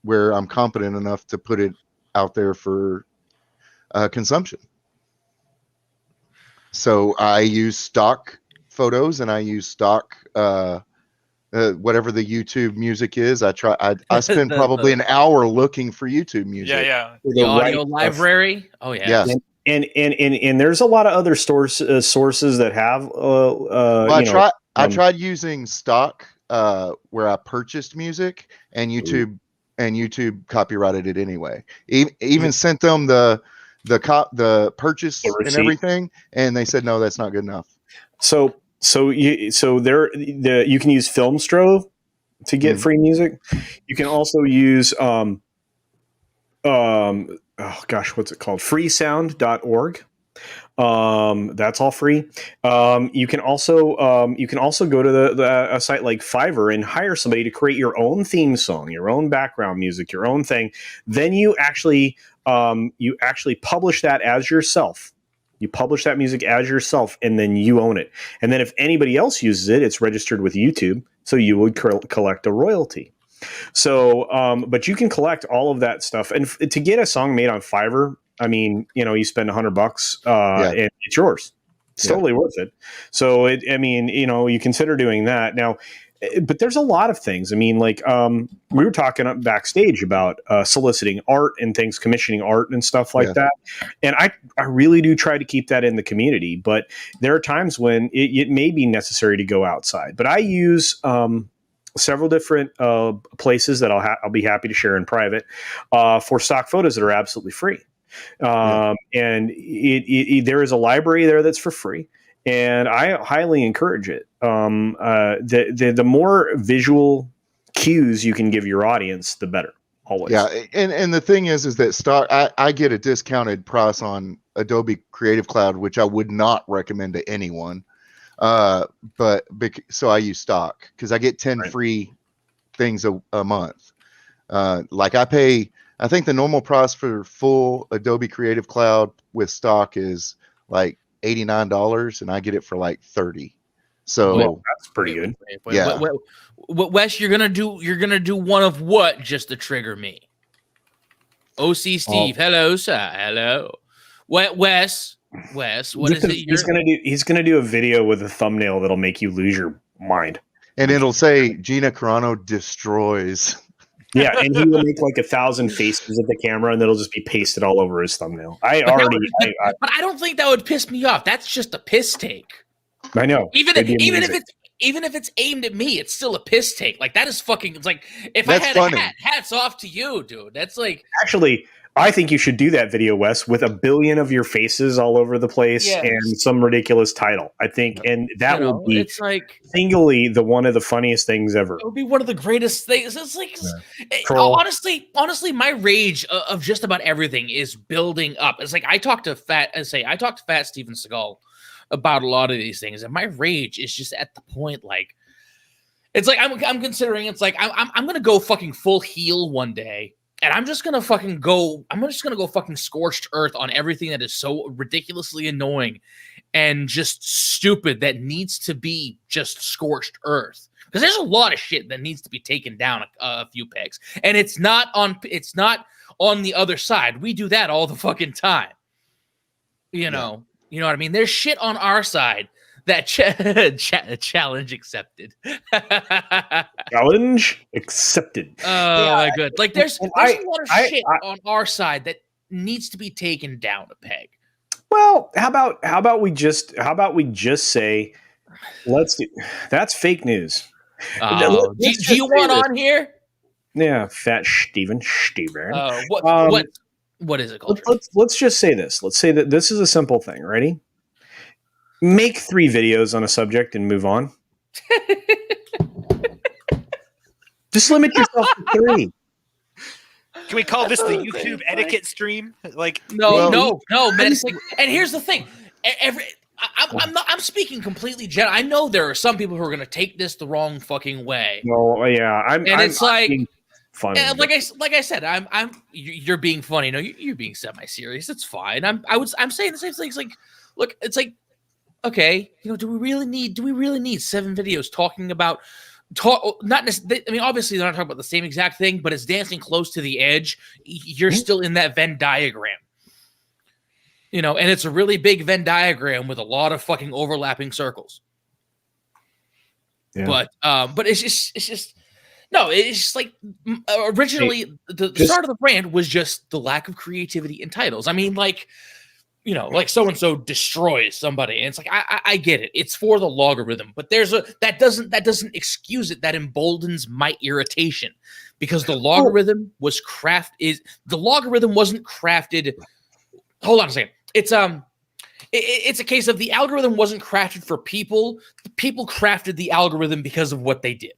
where I'm competent enough to put it out there for consumption. So I use stock photos and I use stock whatever the YouTube music is. I spend probably an hour looking for YouTube music. The audio library. Oh yeah. And there's a lot of other sources that have. I tried using stock where I purchased music, and YouTube copyrighted it anyway. Even sent them the purchase and everything, and they said no, that's not good enough. You can use Filmstrove to get free music. You can also use what's it called? freesound.org. That's all free. You can also go to a site like Fiverr and hire somebody to create your own theme song, your own background music, your own thing. Then you actually publish that as yourself. You publish that music as yourself, and then you own it. And then if anybody else uses it, it's registered with YouTube, so you would collect a royalty. So, but you can collect all of that stuff, and to get a song made on Fiverr, I mean, you spend $100, and it's yours. It's totally worth it. So, you consider doing that now. But there's a lot of things. I mean, we were talking up backstage about soliciting art and things, commissioning art and stuff like that. And I really do try to keep that in the community. But there are times when it may be necessary to go outside. But I use several different places that I'll be happy to share in private for stock photos that are absolutely free. And there is a library there that's for free. And I highly encourage it. The more visual cues you can give your audience, the better. Always. Yeah, and the thing is that stock. I get a discounted price on Adobe Creative Cloud, which I would not recommend to anyone. So I use stock because I get 10 free things a month. I think the normal price for full Adobe Creative Cloud with stock is like $89, and I get it for like $30. So that's pretty good. Wes, you're gonna do one of what just to trigger me? OC Steve, hello sir, hello. Wes, what is it? He's gonna do a video with a thumbnail that'll make you lose your mind, and it'll say Gina Carano destroys. Yeah, and he will make like 1,000 faces at the camera, and it'll just be pasted all over his thumbnail. But I don't think that would piss me off. That's just a piss take. I know. Even if it's aimed at me, it's still a piss take. Like that is fucking. It's like if I had a hat, hats off to you, dude. That's like actually. I think you should do that video, Wes, with 1 billion of your faces all over the place and some ridiculous title. I think, and that will be it's like singly one of the funniest things ever. It would be one of the greatest things. It's like honestly, my rage of just about everything is building up. It's like I talked to Fat Steven Seagal about a lot of these things, and my rage is just at the point like it's like I'm considering it's like I'm gonna go fucking full heel one day. And I'm just gonna go fucking scorched earth on everything that is so ridiculously annoying and just stupid that needs to be just scorched earth. Because there's a lot of shit that needs to be taken down a few pegs. And it's not on the other side. We do that all the fucking time. You know what I mean? There's shit on our side that challenge accepted. Challenge accepted. Oh my god! Like there's a lot of shit on our side that needs to be taken down a peg. Well, how about we just say that's fake news. Do you want on here? Yeah, Fat Steven. What is it called? Let's just say this. Let's say that this is a simple thing. Ready? Make 3 videos on a subject and move on. Just limit yourself to 3. Can we call this the YouTube etiquette stream? Like no, man. And here's the thing. I'm speaking completely general. I know there are some people who are going to take this the wrong fucking way. No, yeah, it's like funny. And like I said, you're being funny. No, you're being semi-serious. It's fine. I'm saying the same thing. It's like, look, it's like, okay, do we really need 7 videos talking about not necessarily? I mean, obviously they're not talking about the same exact thing, but it's dancing close to the edge. You're still in that Venn diagram, and it's a really big Venn diagram with a lot of fucking overlapping circles. Yeah. But it's just like originally the start of the brand was just the lack of creativity in titles. I mean, like so-and-so destroys somebody. And it's like, I get it. It's for the logarithm, but that doesn't excuse it. That emboldens my irritation because the logarithm wasn't crafted. Hold on a second. It's a case of the algorithm wasn't crafted for people. The people crafted the algorithm because of what they did.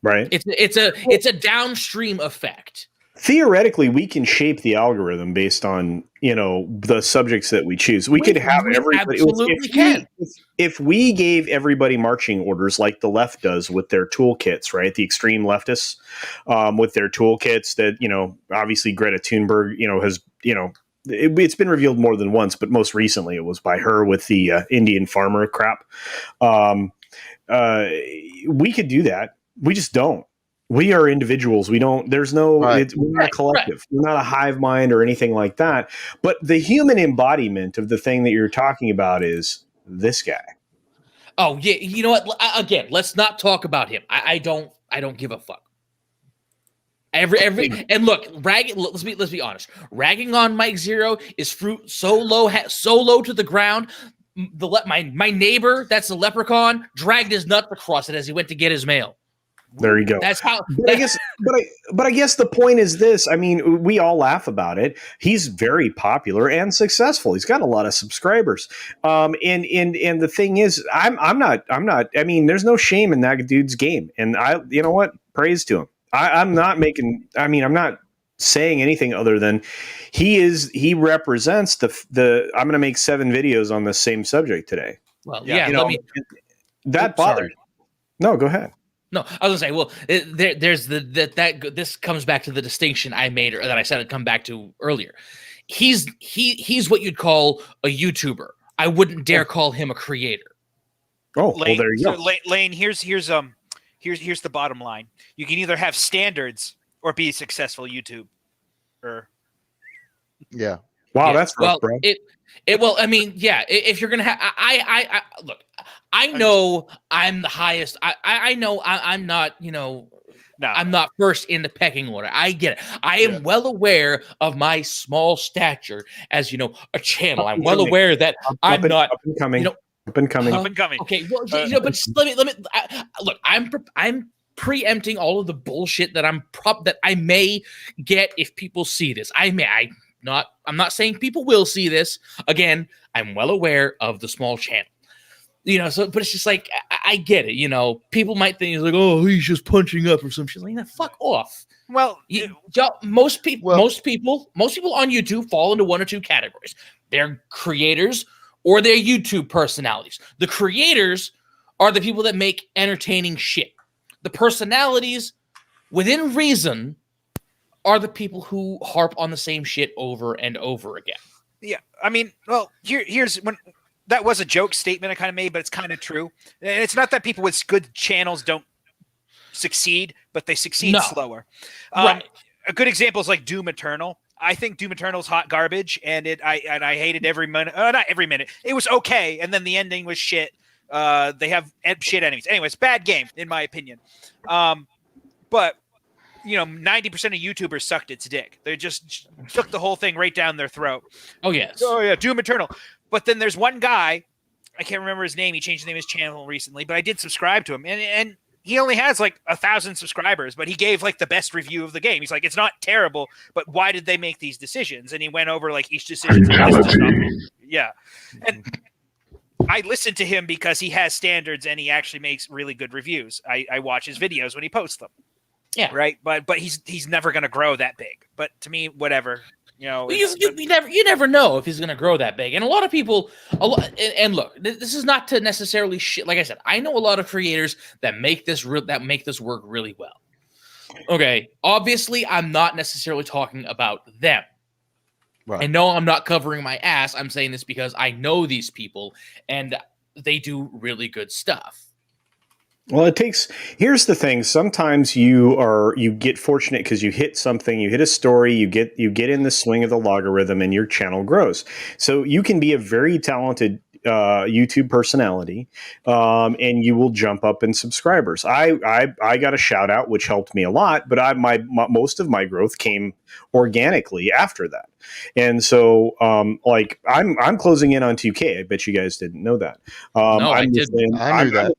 Right. It's a downstream effect. Theoretically, we can shape the algorithm based on the subjects that we choose. We could have everybody. If we gave everybody marching orders like the left does with their toolkits, right? The extreme leftists with their toolkits that obviously Greta Thunberg has it's been revealed more than once, but most recently it was by her with the Indian farmer crap. We could do that. We just don't. We are individuals. We don't, there's no, we're not a collective. Right. We're not a hive mind or anything like that. But the human embodiment of the thing that you're talking about is this guy. Oh, yeah. You know what? Again, let's not talk about him. I don't give a fuck. And look, let's be honest. Ragging on Mike Zero is fruit so low to the ground. My neighbor, that's a leprechaun, dragged his nuts across it as he went to get his mail. There you go. That's how. But I guess the point is this. I mean, we all laugh about it. He's very popular and successful. He's got a lot of subscribers. And the thing is, I'm not. I mean, there's no shame in that dude's game. And you know what? Praise to him. I'm not saying anything other than he represents the. I'm going to make 7 videos on the same subject today. Well, yeah. That bothered. No, go ahead. No, I was gonna say, well, there's this comes back to the distinction I made, or that I said I'd come back to earlier. He's what you'd call a YouTuber. I wouldn't dare call him a creator. Oh, Lane, well, there you go. Lane, here's the bottom line. You can either have standards or be a successful YouTuber. Yeah. Wow, that's rough, bro. Well, I mean, yeah. If you're gonna have, I look. I know I'm the highest. I know I'm not. No. I'm not first in the pecking order. I get it. I am well aware of my small stature as a channel. I'm well aware that I'm not up and coming. Up and coming. Okay. Well, but just let me look. I'm preempting all of the bullshit that that I may get if people see this. I'm not saying people will see this. Again, I'm well aware of the small channel. But it's just like I get it. People might think it's like, oh, he's just punching up or some shit. Like, fuck off. Well, most people on YouTube fall into one or two categories. They're creators or they're YouTube personalities. The creators are the people that make entertaining shit. The personalities, within reason, are the people who harp on the same shit over and over again. Yeah, I mean, well, here's when that was a joke statement I kind of made, but it's kind of true. And it's not that people with good channels don't succeed, but they succeed slower. Right. A good example is like Doom Eternal. I think Doom Eternal's hot garbage, and I hated every minute. Not every minute. It was okay, and then the ending was shit. They have shit enemies. Anyways, bad game in my opinion. But 90% of YouTubers sucked its dick. They just took the whole thing right down their throat. Oh yes. Oh yeah, Doom Eternal. But then there's one guy, I can't remember his name. He changed the name of his channel recently, but I did subscribe to him, and he only has like 1,000 subscribers, but he gave like the best review of the game. He's like, it's not terrible, but why did they make these decisions? And he went over like each decision. Yeah. And I listen to him because he has standards and he actually makes really good reviews. I watch his videos when he posts them. Yeah. Right. But he's never going to grow that big. But to me, whatever. You never know if he's going to grow that big. And a lot of people, and look, this is not to necessarily shit. Like I said, I know a lot of creators that make this work really well. Okay, obviously, I'm not necessarily talking about them. Right. And no, I'm not covering my ass. I'm saying this because I know these people, and they do really good stuff. Well, here's the thing. Sometimes you get fortunate because you hit something, you hit a story, you get in the swing of the logarithm and your channel grows. So you can be a very talented YouTube personality, and you will jump up in subscribers. I got a shout out, which helped me a lot, but most of my growth came organically after that. And so, I'm closing in on 2K. I bet you guys didn't know that. No, I didn't. I knew that.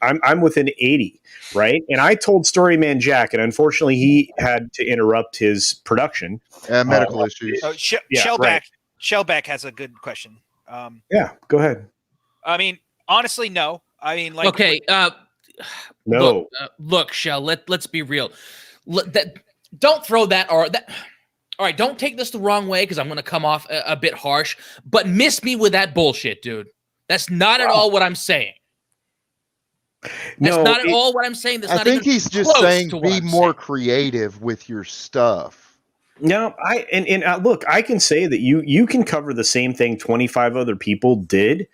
I'm within 80, right? And I told Storyman Jack, and unfortunately, he had to interrupt his production. Medical issues. Shellback has a good question. Yeah, go ahead. I mean, honestly, no. I mean, like, okay. No. Look, Shell. Let's be real. Don't throw that or that. All right, don't take this the wrong way because I'm going to come off a bit harsh. But miss me with that bullshit, dude. That's not at all what I'm saying. That's not at all what I'm saying. That's I not think even he's just saying be more creative with your stuff. No, look, I can say that you can cover the same thing 25 other people did,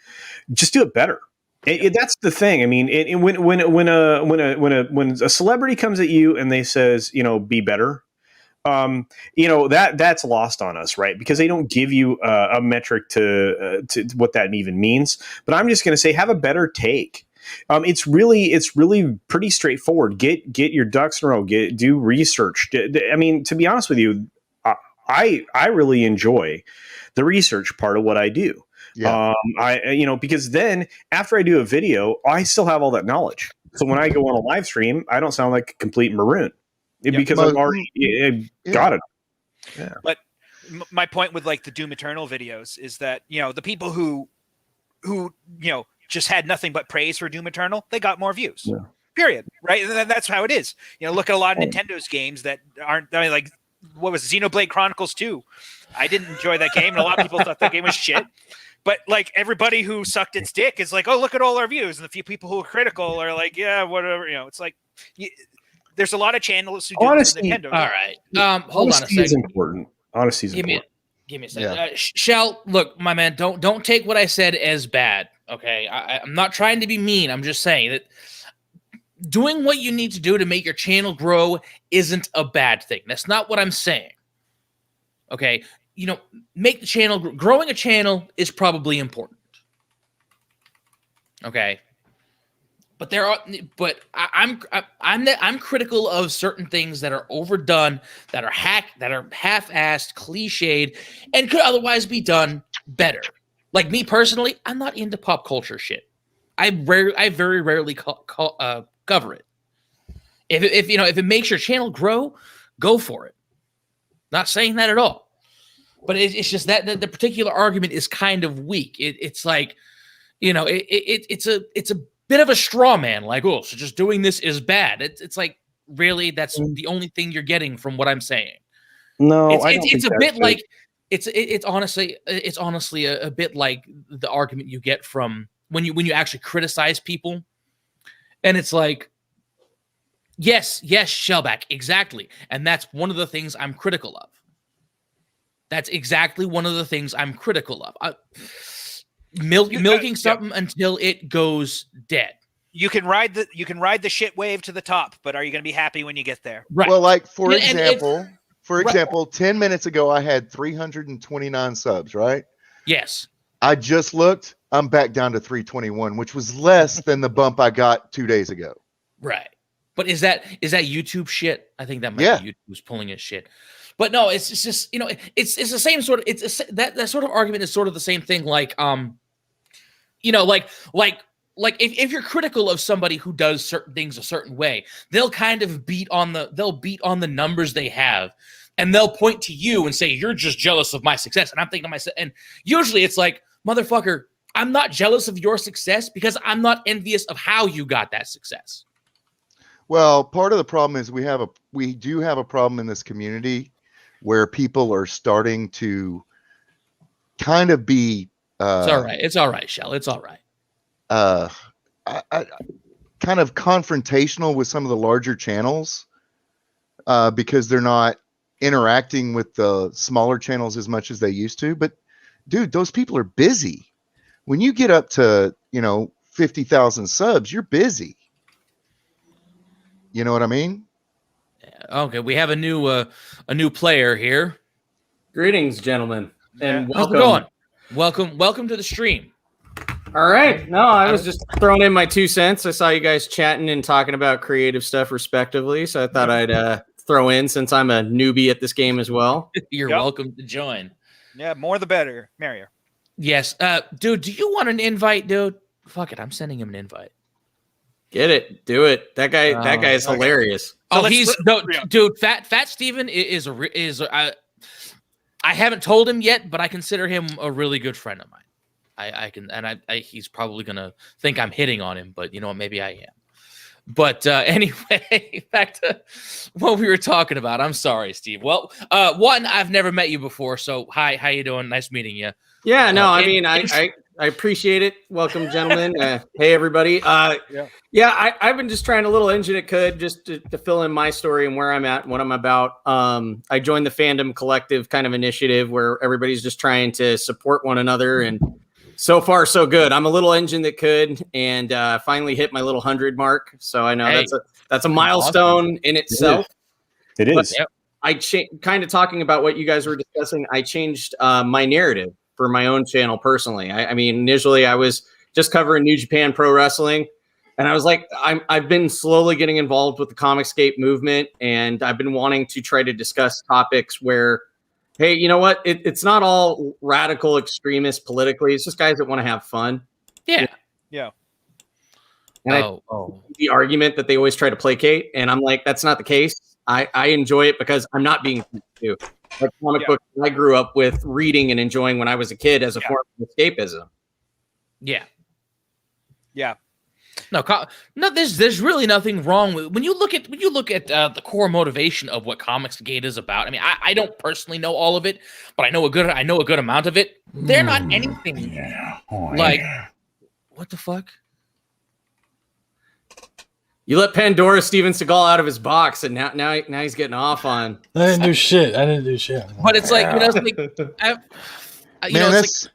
just do it better. That's the thing. I mean, when a celebrity comes at you and they says, be better, that's lost on us, right? Because they don't give you a metric to what that even means. But I'm just going to say, have a better take. It's really pretty straightforward. Get your ducks in a row. Do research. I mean, to be honest with you, I really enjoy the research part of what I do. Yeah. Because then after I do a video, I still have all that knowledge. So when I go on a live stream, I don't sound like a complete maroon because I've already got it. Yeah. But my point with like the Doom Eternal videos is that, the people who just had nothing but praise for Doom Eternal, they got more views. Yeah. Period. Right? And that's how it is. Look at a lot of Nintendo's games that aren't. I mean, like, what was it? Xenoblade Chronicles 2? I didn't enjoy that game, and a lot of people thought that game was shit. But like everybody who sucked its dick is like, oh, look at all our views, and the few people who are critical are like, yeah, whatever. It's like there's a lot of channels who do this with Nintendo. All right, hold on a second. Honesty is important. Honesty is important. Give me a second. Yeah. Shell, look, my man, don't take what I said as bad. Okay, I'm not trying to be mean. I'm just saying that doing what you need to do to make your channel grow isn't a bad thing. That's not what I'm saying. Okay, make the channel growing a channel is probably important. Okay, but I'm critical of certain things that are overdone, that are half-assed, cliched, and could otherwise be done better. Like me personally, I'm not into pop culture shit. I very rarely cover it. If you know, if it makes your channel grow, go for it. Not saying that at all, but it's just that the particular argument is kind of weak. It's like, you know, it's a bit of a straw man. Like, oh, so just doing this is bad. It's like, really, that's the only thing you're getting from what I'm saying. No, it's a bit like it's honestly a bit like the argument you get from when you actually criticize people, and it's like, yes, Shellback, exactly, and that's one of the things I'm critical of. That's exactly one of the things I'm critical of. Milking something until it goes dead. You can ride the shit wave to the top, but are you going to be happy when you get there? Right. Well, like for example, 10 minutes ago I had 329 subs, right? Yes. I just looked, I'm back down to 321, which was less than the bump I got 2 days ago. Right. But is that YouTube shit? I think that might be YouTube's pulling his shit. But no, it's just, you know, it's the same sort of, that sort of argument is sort of the same thing. Like, you know, like if you're critical of somebody who does certain things a certain way, they'll kind of beat on the numbers they have, and they'll point to you and say, you're just jealous of my success. And I'm thinking to myself, and usually it's like, motherfucker, I'm not jealous of your success because I'm not envious of how you got that success. Well, part of the problem is we do have a problem in this community where people are starting to kind of be it's all right, Shell. It's all right. Kind of confrontational with some of the larger channels because they're not interacting with the smaller channels as much as they used to. But dude, those people are busy. When you get up to, you know, 50,000 subs, you're busy. You know what I mean? Okay, we have a new player here. Greetings, gentlemen, and how's it going? Welcome to the stream. All right. No, I was just throwing in my 2 cents. I saw you guys chatting and talking about creative stuff respectively, so I thought I'd throw in since I'm a newbie at this game as well. You're welcome to join. Yeah, more the better, merrier. Yes. Dude, do you want an invite, dude? Fuck it, I'm sending him an invite. Get it. Do it. That guy is hilarious. So dude, Fat Steven is I haven't told him yet, but I consider him a really good friend of mine. He's probably gonna think I'm hitting on him, but you know what? Maybe I am. But anyway, back to what we were talking about. I'm sorry, Steve. Well, one, I've never met you before, so hi, how you doing? Nice meeting you. Yeah, no, I appreciate it. Welcome, gentlemen. Hey, everybody. I've been just trying a little engine it could just to fill in my story and where I'm at and what I'm about. I joined the Fandom Collective kind of initiative where everybody's just trying to support one another, and so far so good. I'm a little engine that could, and finally hit my little 100 mark. So I know that's a milestone in itself. It is. I kind of talking about what you guys were discussing. I changed my narrative for my own channel personally. I mean, initially I was just covering New Japan Pro Wrestling, and I was like, I've been slowly getting involved with the Comicscape movement, and I've been wanting to try to discuss topics where, hey, you know what? It's not all radical extremist politically. It's just guys that want to have fun. Yeah. And the argument that they always try to placate, and I'm like, that's not the case. I enjoy it because I'm not being too. Like comic books I grew up with reading and enjoying when I was a kid as a form of escapism. Yeah. No, there's really nothing wrong with when you look at the core motivation of what Comicsgate is about. I mean, I don't personally know all of it, but I know a good amount of it. They're not anything like what the fuck? You let Pandora Steven Seagal out of his box, and now he's getting off on. I didn't do shit. But it's like, you know, it's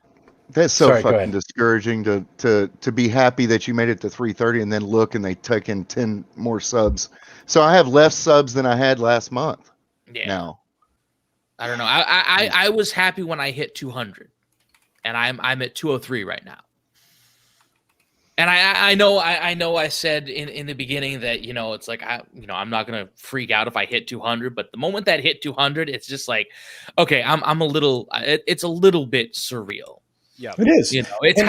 that's so fucking discouraging to be happy that you made it to 330 and then look and they took in 10 more subs. So I have less subs than I had last month. Yeah. Now, I don't know. I was happy when I hit 200, and I'm at 203 right now. And I know I said in the beginning that, you know, it's like, I'm not going to freak out if I hit 200, but the moment that hit 200, it's just like, okay, it's a little bit surreal. Yeah, it is. You know, it's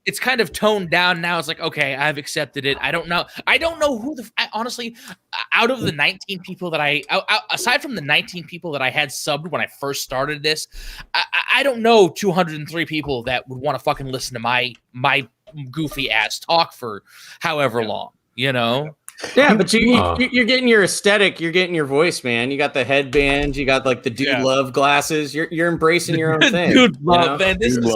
it's kind of toned down now. It's like, okay, I've accepted it. I don't know who honestly, out of the 19 people that aside from the 19 people that I had subbed when I first started this, I don't know 203 people that would want to fucking listen to my goofy ass talk for however long, you know? Yeah, but you're getting your aesthetic, you're getting your voice, man. You got the headband, you got like the dude love glasses. You're embracing your own thing. Dude love, man. This is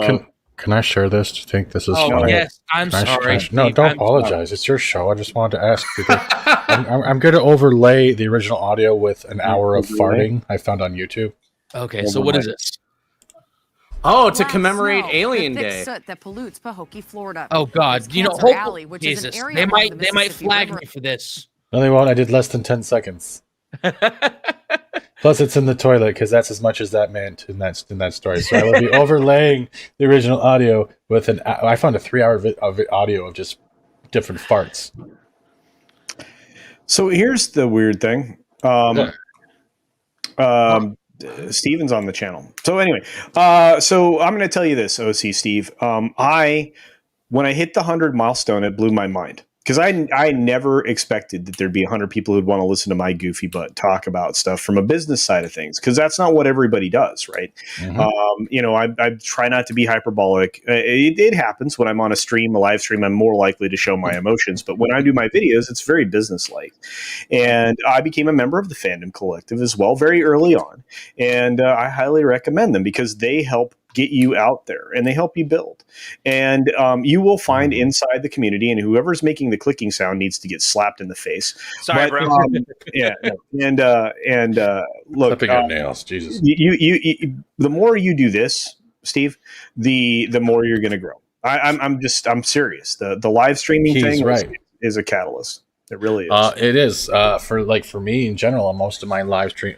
Can I share this? Do you think this is funny? Yes, I'm sorry. No, don't apologize. It's your show. I just wanted to ask because I'm going to overlay the original audio with an hour of farting I found on YouTube. Okay, so what is this? Oh, to commemorate Alien Day. Soot that pollutes Pahokee, Florida. Oh God, you know, Alley, which is an Jesus, area they might flag me for this. No, they won't. I did less than 10 seconds. Plus, it's in the toilet because that's as much as that meant in that story. So I will be overlaying the original audio with I found a 3-hour of audio of just different farts. So here's the weird thing. Steven's on the channel. So anyway, so I'm going to tell you this, OC Steve. When I hit the 100 milestone, it blew my mind. Because I never expected that there'd be 100 people who'd want to listen to my goofy butt talk about stuff from a business side of things. Because that's not what everybody does, right? Mm-hmm. I try not to be hyperbolic. It happens when I'm on a live stream, I'm more likely to show my emotions. But when I do my videos, it's very business-like. And I became a member of the Fandom Collective as well very early on. And I highly recommend them because they help get you out there and they help you build. And you will find inside the community, and whoever's making the clicking sound needs to get slapped in the face. Sorry, bro. Look, your nails, Jesus. You the more you do this, Steve, the more you're going to grow. I'm serious. The live streaming thing is a catalyst. It really is. It is for me in general. Most of my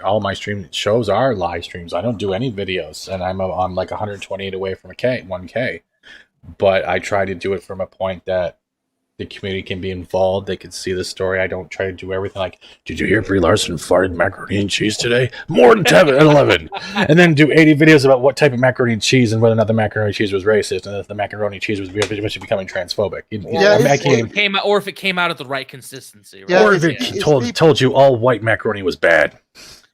all my stream shows are live streams. I don't do any videos, and I'm like 128 away from 1K. But I try to do it from a point that the community can be involved. They can see the story. I don't try to do everything like, did you hear Brie Larson farted macaroni and cheese today? More than 10 and 11. And then do 80 videos about what type of macaroni and cheese and whether or not the macaroni and cheese was racist and if the macaroni and cheese was eventually becoming transphobic. Or if it came out at the right consistency. Right? Yeah, or if it told you all white macaroni was bad.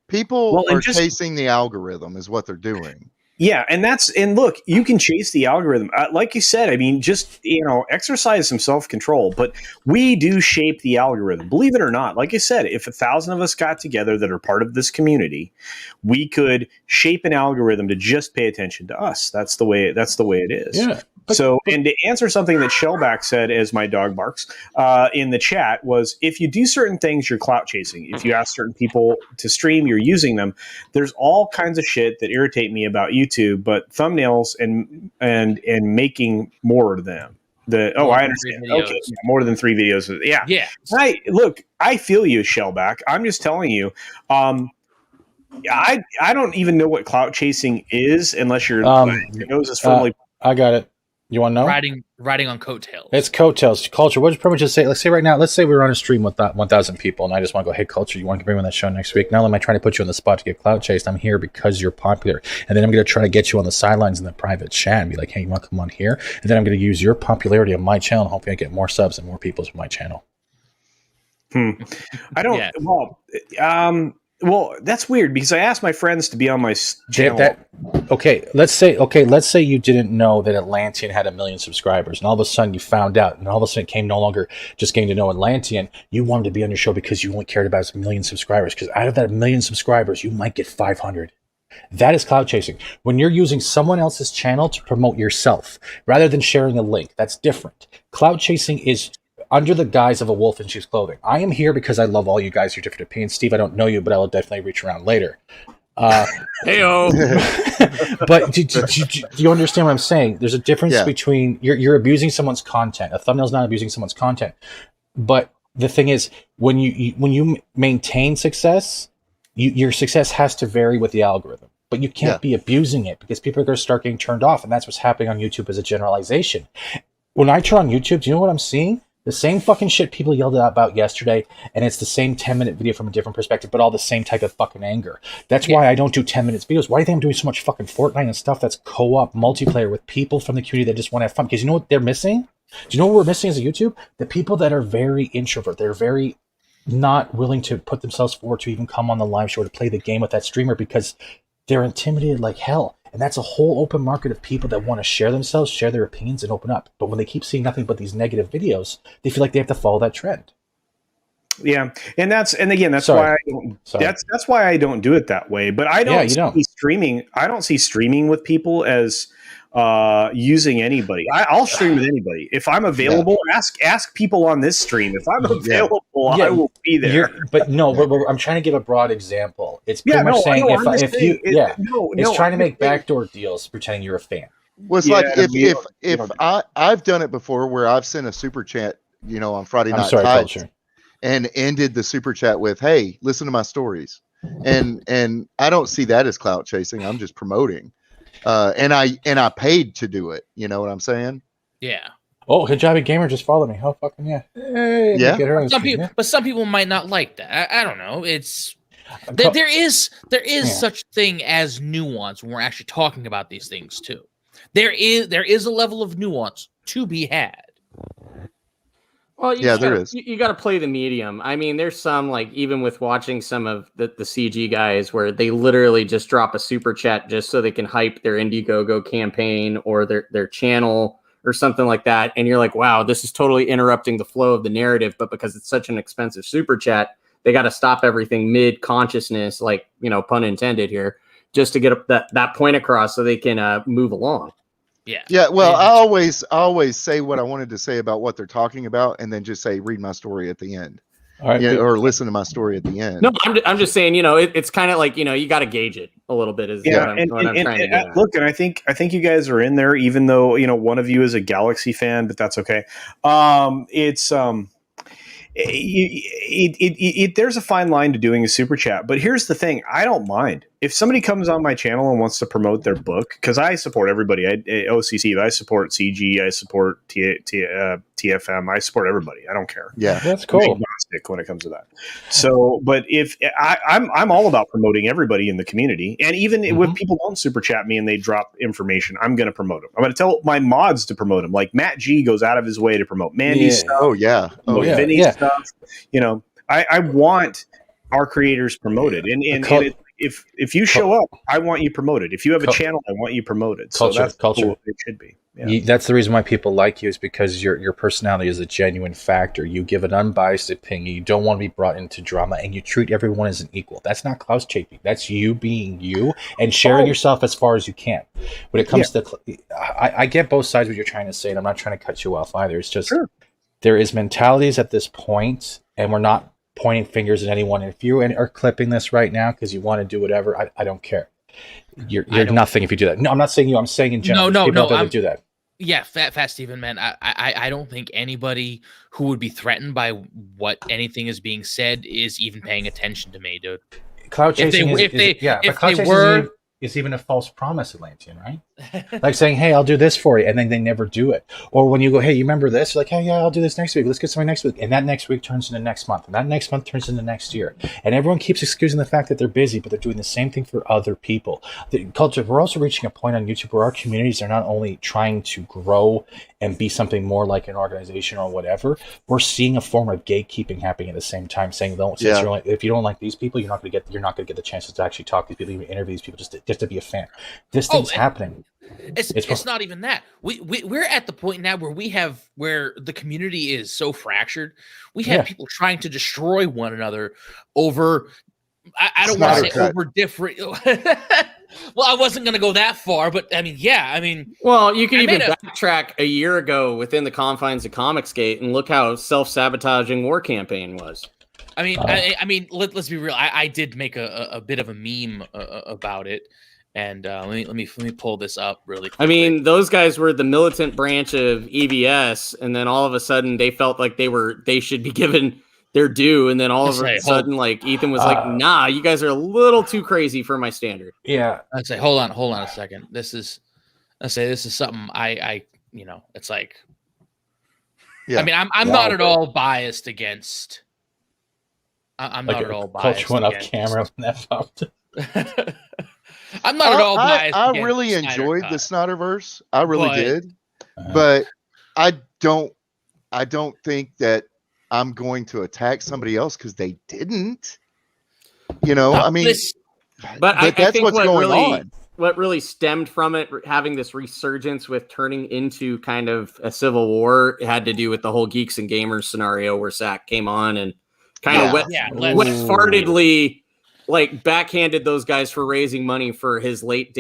People are chasing the algorithm is what they're doing. Yeah, and look, you can chase the algorithm. Like you said, I mean, just, exercise some self-control, but we do shape the algorithm. Believe it or not, like I said, if 1,000 of us got together that are part of this community, we could shape an algorithm to just pay attention to us. That's the way it is. Yeah. And to answer something that Shellback said as my dog barks in the chat was, if you do certain things, you're clout chasing. If you ask certain people to stream, you're using them. There's all kinds of shit that irritate me about YouTube, but thumbnails and making more of them. I understand. Okay, more than 3 videos. Yeah. Yeah. I feel you, Shellback. I'm just telling you. I don't even know what clout chasing is unless your nose is firmly. I got it. You want to know? Riding on coattails. It's coattails. Culture. What pretty much just say? Let's say we're on a stream with 1,000 people, and I just want to go, hey, Culture, you want to bring me on that show next week? Not only am I trying to put you on the spot to get clout chased, I'm here because you're popular. And then I'm going to try to get you on the sidelines in the private chat and be like, hey, you want to come on here? And then I'm going to use your popularity on my channel and hopefully I get more subs and more people to my channel. I don't. Yeah. Well, that's weird because I asked my friends to be on my channel. Let's say you didn't know that Atlantean had 1 million subscribers, and all of a sudden you found out, and all of a sudden it came no longer just getting to know Atlantean. You wanted to be on your show because you only cared about 1 million subscribers. Because out of that 1 million subscribers, you might get 500. That is clout chasing. When you're using someone else's channel to promote yourself rather than sharing a link, that's different. Clout chasing is under the guise of a wolf in sheep's clothing. I am here because I love all you guys, your different opinions. Steve, I don't know you, but I will definitely reach around later. Hey-o. But do you understand what I'm saying? There's a difference between you're abusing someone's content. A thumbnail's not abusing someone's content. But the thing is, when you maintain success, your success has to vary with the algorithm. But you can't be abusing it because people are going to start getting turned off, and that's what's happening on YouTube as a generalization. When I turn on YouTube, do you know what I'm seeing? The same fucking shit people yelled about yesterday, and it's the same 10-minute video from a different perspective, but all the same type of fucking anger. That's why I don't do 10 minutes videos. Why do you think I'm doing so much fucking Fortnite and stuff that's co-op multiplayer with people from the community that just want to have fun? Because you know what they're missing? Do you know what we're missing as a YouTube? The people that are very introvert. They're very not willing to put themselves forward to even come on the live show to play the game with that streamer because they're intimidated like hell. And that's a whole open market of people that want to share themselves, share their opinions, and open up. But when they keep seeing nothing but these negative videos, they feel like they have to follow that trend. Yeah, and that's why that's why I don't do it that way. But I don't see streaming. I don't see streaming with people as using anybody. I'll stream with anybody if I'm available. Ask people on this stream if I'm available. I will be there. But no, I'm trying to give a broad example. It's pretty much saying it's trying to make backdoor deals pretending you're a fan. Well, it's like if I've done it before where I've sent a super chat, on Friday night Tides, and ended the super chat with, "Hey, listen to my stories," and I don't see that as clout chasing. I'm just promoting. And I paid to do it. You know what I'm saying? Yeah. Oh, Hijabi Gamer just followed me. Oh, fucking yeah. Hey, yeah. Get her on but some people might not like that. I don't know. There is such thing as nuance when we're actually talking about these things too. There is a level of nuance to be had. Well, there is. You got to play the medium. I mean, there's some, like, even with watching some of the CG guys where they literally just drop a super chat just so they can hype their Indiegogo campaign or their channel or something like that. And you're like, wow, this is totally interrupting the flow of the narrative. But because it's such an expensive super chat, they got to stop everything mid-consciousness, like, pun intended here, just to get that point across so they can move along. Yeah. Well, I always say what I wanted to say about what they're talking about, and then just say, read my story at the end, all right, or listen to my story at the end. No, I'm just saying, it's kind of like, you got to gauge it a little bit. What I'm trying to get. Look, and I think you guys are in there, even though one of you is a Galaxy fan, but that's okay. There's a fine line to doing a super chat, but here's the thing: I don't mind if somebody comes on my channel and wants to promote their book, because I support everybody. OCC, I support CG, I support TFM, I support everybody. I don't care. Yeah, that's cool. I'm agnostic when it comes to that. So, but if I'm all about promoting everybody in the community, and even if people don't super chat me and they drop information, I'm going to promote them. I'm going to tell my mods to promote them. Like Matt G goes out of his way to promote Mandy's stuff. Vinny's stuff. I want our creators promoted, and if you show up, I want you promoted. If you have a channel, I want you promoted. So that's culture. Cool. It should be. Yeah. That's the reason why people like you, is because your personality is a genuine factor. You give an unbiased opinion. You don't want to be brought into drama, and you treat everyone as an equal. That's not clout chasing. That's you being you and sharing yourself as far as you can. When it comes to, I get both sides of what you're trying to say, and I'm not trying to cut you off either. It's just there is mentalities at this point, and we're not pointing fingers at anyone. If you are clipping this right now because you want to do whatever, I don't care. You're nothing if you do that. No, I'm not saying you. I'm saying in general. No. I do that. Yeah, Fast Steven, man. I don't think anybody who would be threatened by what anything is being said is even paying attention to me, dude. Clout chasing is even a false promise, Atlantean, right? Like saying, hey, I'll do this for you, and then they never do it. Or when you go, hey, you remember this? You're like, hey, yeah, I'll do this next week. Let's get something next week. And that next week turns into next month. And that next month turns into next year. And everyone keeps excusing the fact that they're busy, but they're doing the same thing for other people. The culture, we're also reaching a point on YouTube where our communities are not only trying to grow and be something more like an organization or whatever, we're seeing a form of gatekeeping happening at the same time, saying, if you don't like these people, you're not going to get the chances to actually talk to these people, even interview these people, just to be a fan. This thing's happening. It's not even that. We're at the point now where the community is so fractured. We have people trying to destroy one another over. I don't want to say over different. Well, I wasn't going to go that far, but I mean, well, you could even backtrack a year ago within the confines of Comicsgate and look how self-sabotaging War Campaign was. I mean, let's be real. I did make a bit of a meme about it. And let me pull this up really quickly. I mean, those guys were the militant branch of EVS, and then all of a sudden they felt like they should be given their due, and then all of a sudden, like Ethan was like, "Nah, you guys are a little too crazy for my standard." Yeah, I'd say, hold on a second. This is something I it's like, Yeah. I mean, I'm not at all biased against. I'm Like not a at all biased. culture went off against- camera when that popped. I'm not at all biased. I against really Snyder enjoyed Cut. the Snyderverse. I really But- did. Uh, But I don't think that I'm going to attack somebody else because they didn't. You know, I mean, But I that's think what's going on. What really stemmed from it, having this resurgence with turning into kind of a civil war, had to do with the whole geeks and gamers scenario where Zach came on and kind of wet-fartedly like backhanded those guys for raising money for his late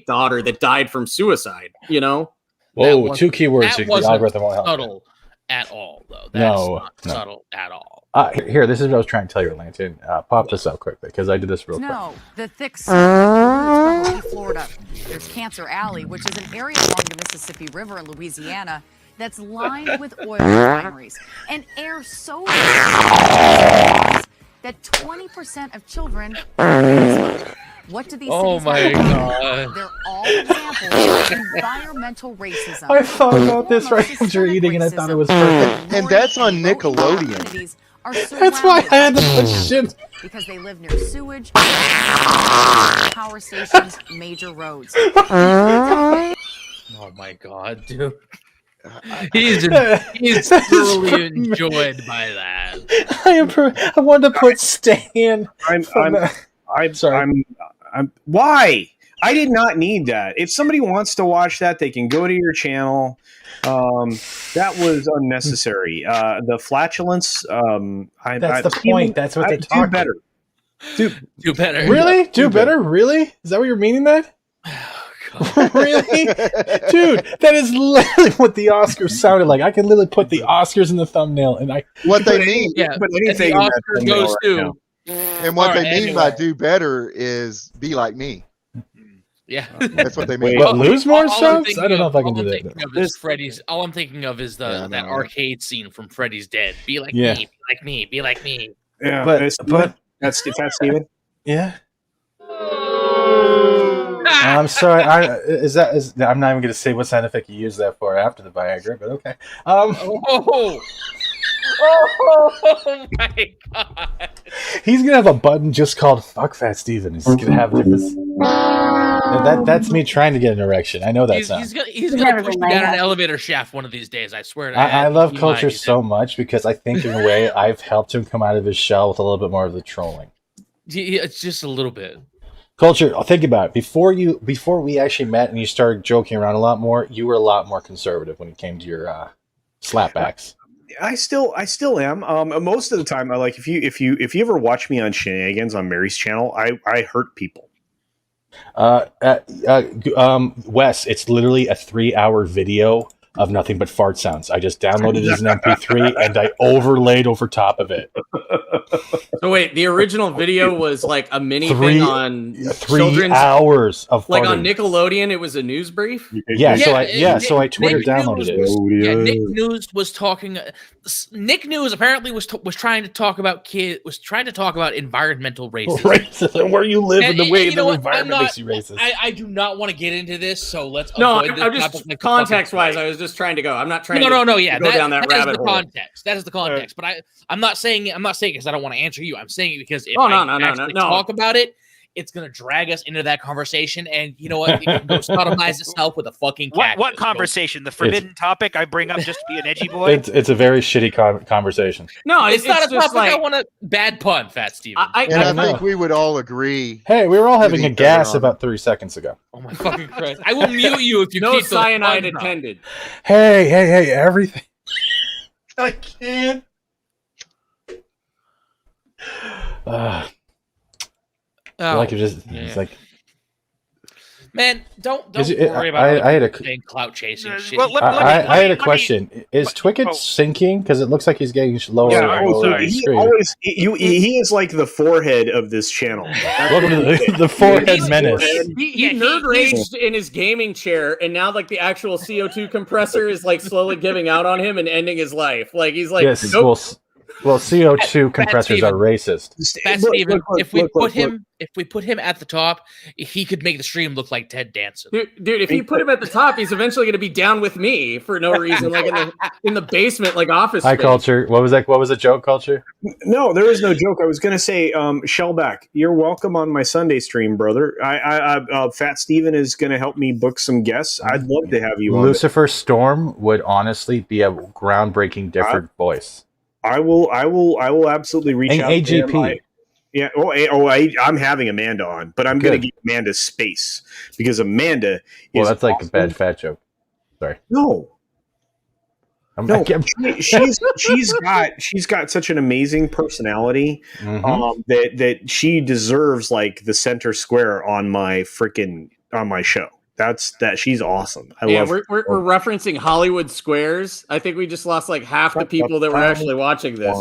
daughter that died from suicide. You know, whoa, two keywords. That The wasn't algorithm won't help. subtle at all, though. That's No, not no. subtle at all. Here, this is what I was trying to tell you, Atlantean. Pop this up quickly because I did this real quick. No, the thick from Florida. There's Cancer Alley, which is an area along the Mississippi River in Louisiana that's lined with oil refineries and air so that 20% of children are raised. What do these cities have? God. They're all examples of environmental racism. I thought about this right after eating and I thought it was perfect. And that's on Nickelodeon. That's why I had to put shit. Because they live near sewage, power stations, major roads. Oh my God, dude. He's thoroughly enjoyed by that. I wanted to put Stan. I'm sorry. Why? I did not need that. If somebody wants to watch that, they can go to your channel. That was unnecessary. The flatulence. That's the point. That's what they're talking. Do better. Do better. Really? Do better? Really? Is that what you're meaning? That? Really, dude? That is literally what the Oscars sounded like. I can literally put the Oscars in the thumbnail, and what they mean. Yeah, but anything and the Oscar goes to. And what they mean by do better is be like me. Yeah, that's what they mean. What, lose more subs? I don't know if I can do that. All I'm thinking of is that arcade scene from Freddy's Dead. Be like me, be like me, be like me. Yeah, but that's Steven. Yeah. I'm sorry. I'm not even going to say what sound effect you use that for after the Viagra, but okay. Oh my God! He's gonna have a button just called "Fuck Fat Steven." He's gonna have this. That's me trying to get an erection. I know that sound. He's gonna push me down an elevator shaft one of these days. I swear. I love Culture so much because I think in a way I've helped him come out of his shell with a little bit more of the trolling. Yeah, it's just a little bit. Culture, think about it. Before we actually met and you started joking around a lot more, you were a lot more conservative when it came to your slapbacks. I still am. Most of the time, I like if you ever watch me on Shenanigans on Mary's channel, I hurt people. Wes, it's literally a 3-hour video of nothing but fart sounds. I just downloaded it as an MP3 and I overlaid over top of it. So wait, the original video was like a mini thing on 3 hours of like farting. on Nickelodeon. It was a news brief. So I Twitter downloaded it. Nick News was talking. Nick News apparently was trying to talk about environmental racism. Where you live and the way the what? environment makes you racist. I do not want to get into this, so let's avoid this I'm just context wise. I was just trying to go. I'm not trying. No. Yeah, go down that rabbit hole. Context. That is the context. But I'm not saying it because I don't want to answer you. I'm saying it because if talk about it, it's going to drag us into that conversation. And you know what? It can go sodomize itself with a fucking cactus. What conversation? The forbidden topic I bring up just to be an edgy boy? It's a very shitty conversation. No, it's not a topic I want to bad pun, Fat Steven. I think we would all agree. Hey, we were all having a gas about 30 seconds ago. Oh my fucking Christ. I will mute you if you no keep cyanide attended. Hey, everything. I can't. Like it's like, man, don't worry about I had a clout chasing shit. I had a question. Is Twicket sinking? Because it looks like he's getting lower. He is like the forehead of this channel. Welcome to the forehead menace. He nerd raged in his gaming chair, and now like the actual CO2 compressor is like slowly giving out on him and ending his life. Like he's like, yes, nope. Well, CO2 compressors are racist. Fat Steven, if we put him at the top, he could make the stream look like Ted Danson. Dude, if you put him at the top, he's eventually going to be down with me for no reason, like in the basement, like office. Hi, space. Culture. What was that? What was the joke, Culture? No, there is no joke. I was going to say, Shellback, you're welcome on my Sunday stream, brother. Fat Steven is going to help me book some guests. I'd love to have you on. Lucifer Storm would honestly be a groundbreaking different voice. I will absolutely reach out AGP. to him. I'm having Amanda on, but I'm going to give Amanda space because Amanda is that's like awesome. a bad fat joke. Sorry. No. She's got such an amazing personality that she deserves like the center square on my show. She's awesome. I love her. We're referencing Hollywood Squares. I think we just lost like half the people that were actually watching this.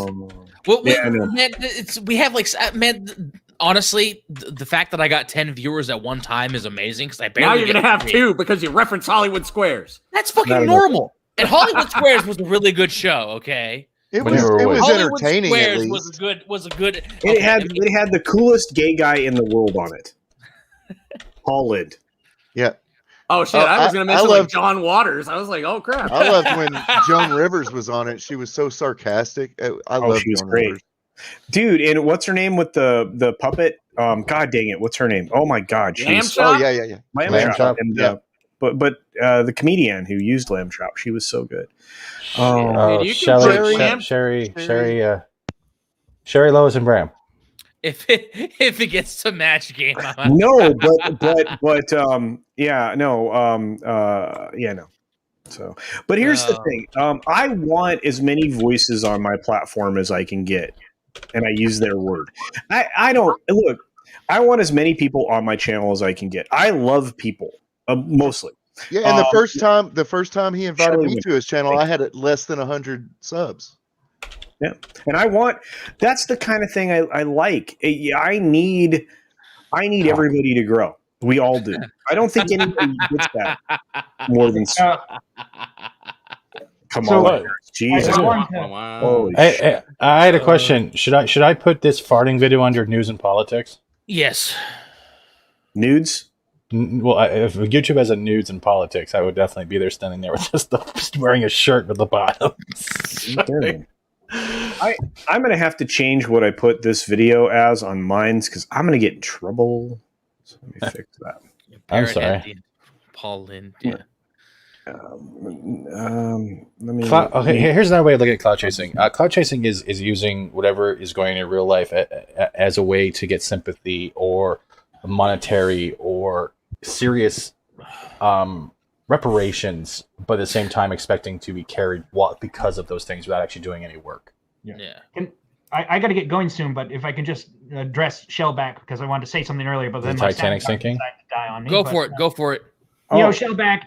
Honestly, the fact that I got 10 viewers at one time is amazing because I barely. Now you're gonna have 2 because you reference Hollywood Squares. That's fucking normal. And Hollywood Squares was a really good show. Okay, it was entertaining. Squares at least was a good. It had the coolest gay guy in the world on it. Paul Lind. Yeah. Oh shit! I was going to mention like John Waters. I was like, oh crap! I loved when Joan Rivers was on it. She was so sarcastic. I loved she was Joan great, Rivers. Dude. And what's her name with the puppet? God dang it! What's her name? Oh my God! Lamb Chop? Oh yeah. Lamb Chop. And, yeah. But the comedian who used Lamb Chop, she was so good. Sherry Lois and Bram. If it gets to match game, no. So, but here's the thing. I want as many voices on my platform as I can get, and I use their word. I don't look. I want as many people on my channel as I can get. I love people mostly. Yeah, and the first time he invited me to his channel, I had less than 100 subs. Yeah, and that's the kind of thing I like. I need everybody to grow. We all do. I don't think anybody gets that more than come on, Jesus! I had a question. Should I put this farting video under news and politics? Yes. Nudes. Well, if YouTube has a nudes and politics, I would definitely be there, standing there with just wearing a shirt with the bottom. I'm going to have to change what I put this video as on mine because I'm going to get in trouble. So let me fix that. I'm sorry. Paul Lind. Yeah. Here's another way of looking at cloud chasing. Cloud chasing is using whatever is going in real life as a way to get sympathy or monetary or serious reparations, but at the same time expecting to be carried because of those things without actually doing any work. Yeah. I got to get going soon, but if I can just address Shellback because I wanted to say something earlier, but then the Titanic sinking. Die on me. Go for it. You know, Shellback,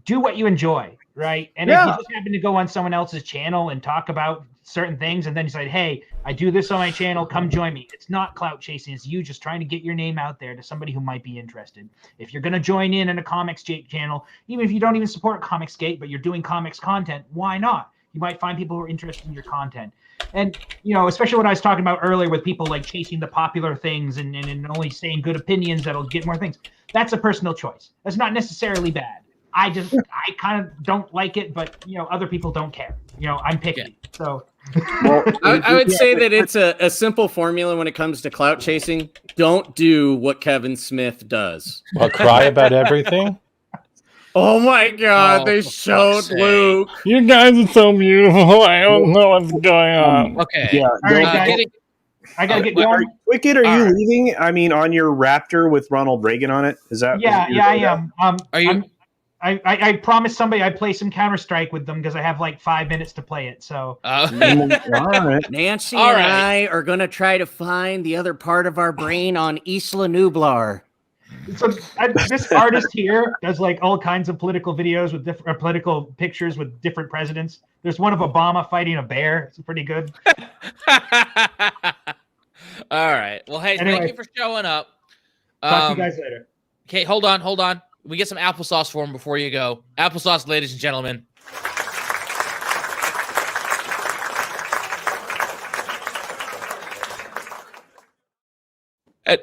do what you enjoy, right? And if you just happen to go on someone else's channel and talk about certain things, and then you say, "Hey, I do this on my channel. Come join me." It's not clout chasing. It's you just trying to get your name out there to somebody who might be interested. If you're going to join in a Comics Gate channel, even if you don't even support Comics Gate, but you're doing comics content, why not? You might find people who are interested in your content. And, you know, especially what I was talking about earlier with people like chasing the popular things and only saying good opinions that'll get more things. That's a personal choice. That's not necessarily bad. I kind of don't like it, but, you know, other people don't care. You know, I'm picky. Yeah. So I would say that it's a simple formula when it comes to clout chasing. Don't do what Kevin Smith does. Well, cry about everything. Oh my God! They showed Luke. You guys are so beautiful. I don't know what's going on. Okay. Yeah. All right, guys. I gotta get going. Wicked, are you leaving? I mean, on your Raptor with Ronald Reagan on it? Is that? Yeah, I am. Are you? I promised somebody I'd play some Counter-Strike with them because I have like 5 minutes to play it. So all right. Nancy and I are gonna try to find the other part of our brain on Isla Nublar. So this artist here does like all kinds of political videos with different political pictures with different presidents. There's one of Obama fighting a bear. It's pretty good. All right. Well, hey, anyway, thank you for showing up. Talk to you guys later. Okay, hold on. We get some applesauce for him before you go. Applesauce, ladies and gentlemen.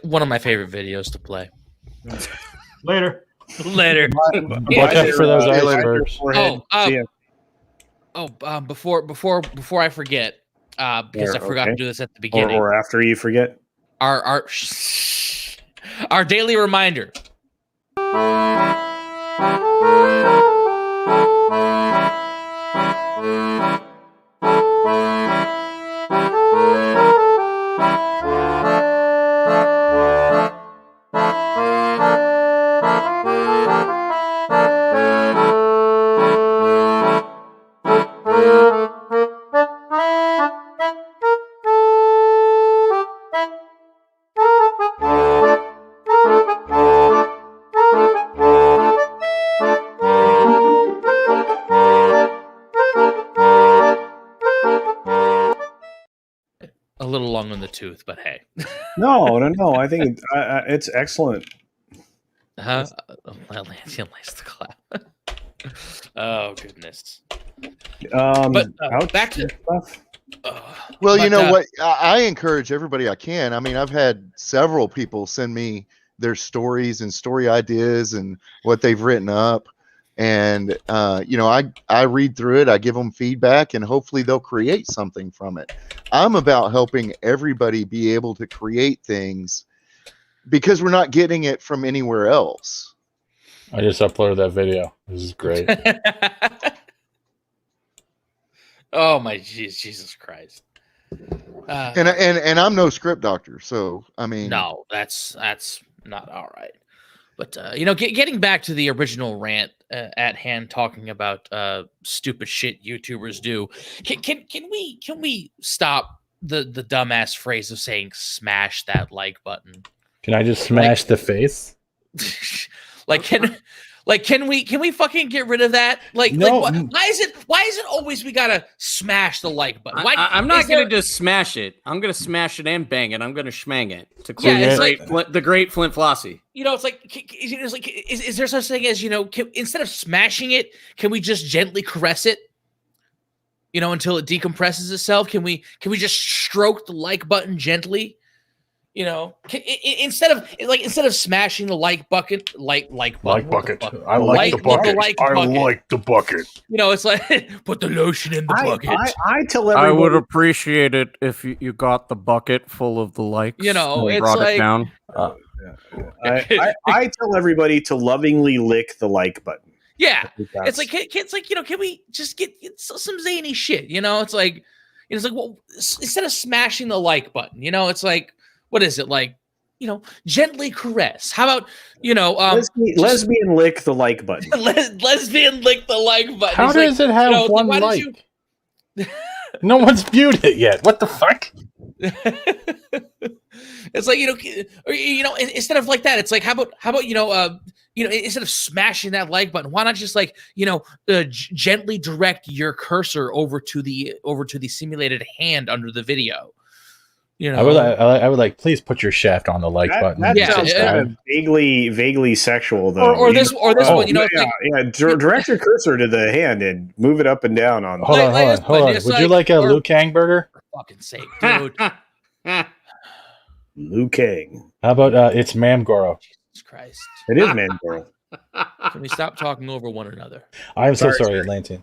One of my favorite videos to play. Later. Later. Watch out for those icebergs. Before I forget, because I forgot to do this at the beginning, or after you forget, our daily reminder. A little long on the tooth, but hey. No. I think it's excellent. Well, Atlantean likes the clap. Oh goodness. But back to stuff. Well, you know what? I encourage everybody I can. I mean, I've had several people send me their stories and story ideas and what they've written up. And, I read through it, I give them feedback, and hopefully they'll create something from it. I'm about helping everybody be able to create things because we're not getting it from anywhere else. I just uploaded that video. This is great. Oh my Jesus Christ! And I'm no script doctor, so I mean, no, that's not all right. But getting back to the original rant at hand, talking about stupid shit YouTubers do. Can we stop the dumbass phrase of saying "smash that like button"? Can I just smash the face? Can we fucking get rid of that? Why is it always we gotta smash the like button? I'm not gonna just smash it. I'm gonna smash it and bang it. I'm gonna schmang it to quote the great Flint Flossie. It's like is there such thing as instead of smashing it, can we just gently caress it? Until it decompresses itself. Can we just stroke the like button gently? Instead of smashing the like bucket. I like the bucket. It's like put the lotion in the bucket. I tell everybody, I would appreciate it if you got the bucket full of the likes. It's brought like, it down. I tell everybody to lovingly lick the like button. Yeah, it's like can we just get some zany shit? It's like well, instead of smashing the like button, it's like. What is it like? Gently caress. How about lesbian lick the like button? Lesbian lick the like button. How does it have one like? No one's viewed it yet. What the fuck? It's like instead of like that, it's like how about instead of smashing that like button, why not just gently direct your cursor over to the simulated hand under the video. I would like. Please put your shaft on the like button. That sounds kind of vaguely sexual, though. Or this one. Direct your cursor to the hand and move it up and down on. Hold on. Would you like a Liu Kang burger? For fucking sake, dude. Liu Kang. How about it's Mam Goro? Jesus Christ! It is Mam Goro. Can we stop talking over one another? I'm so sorry, Atlantean.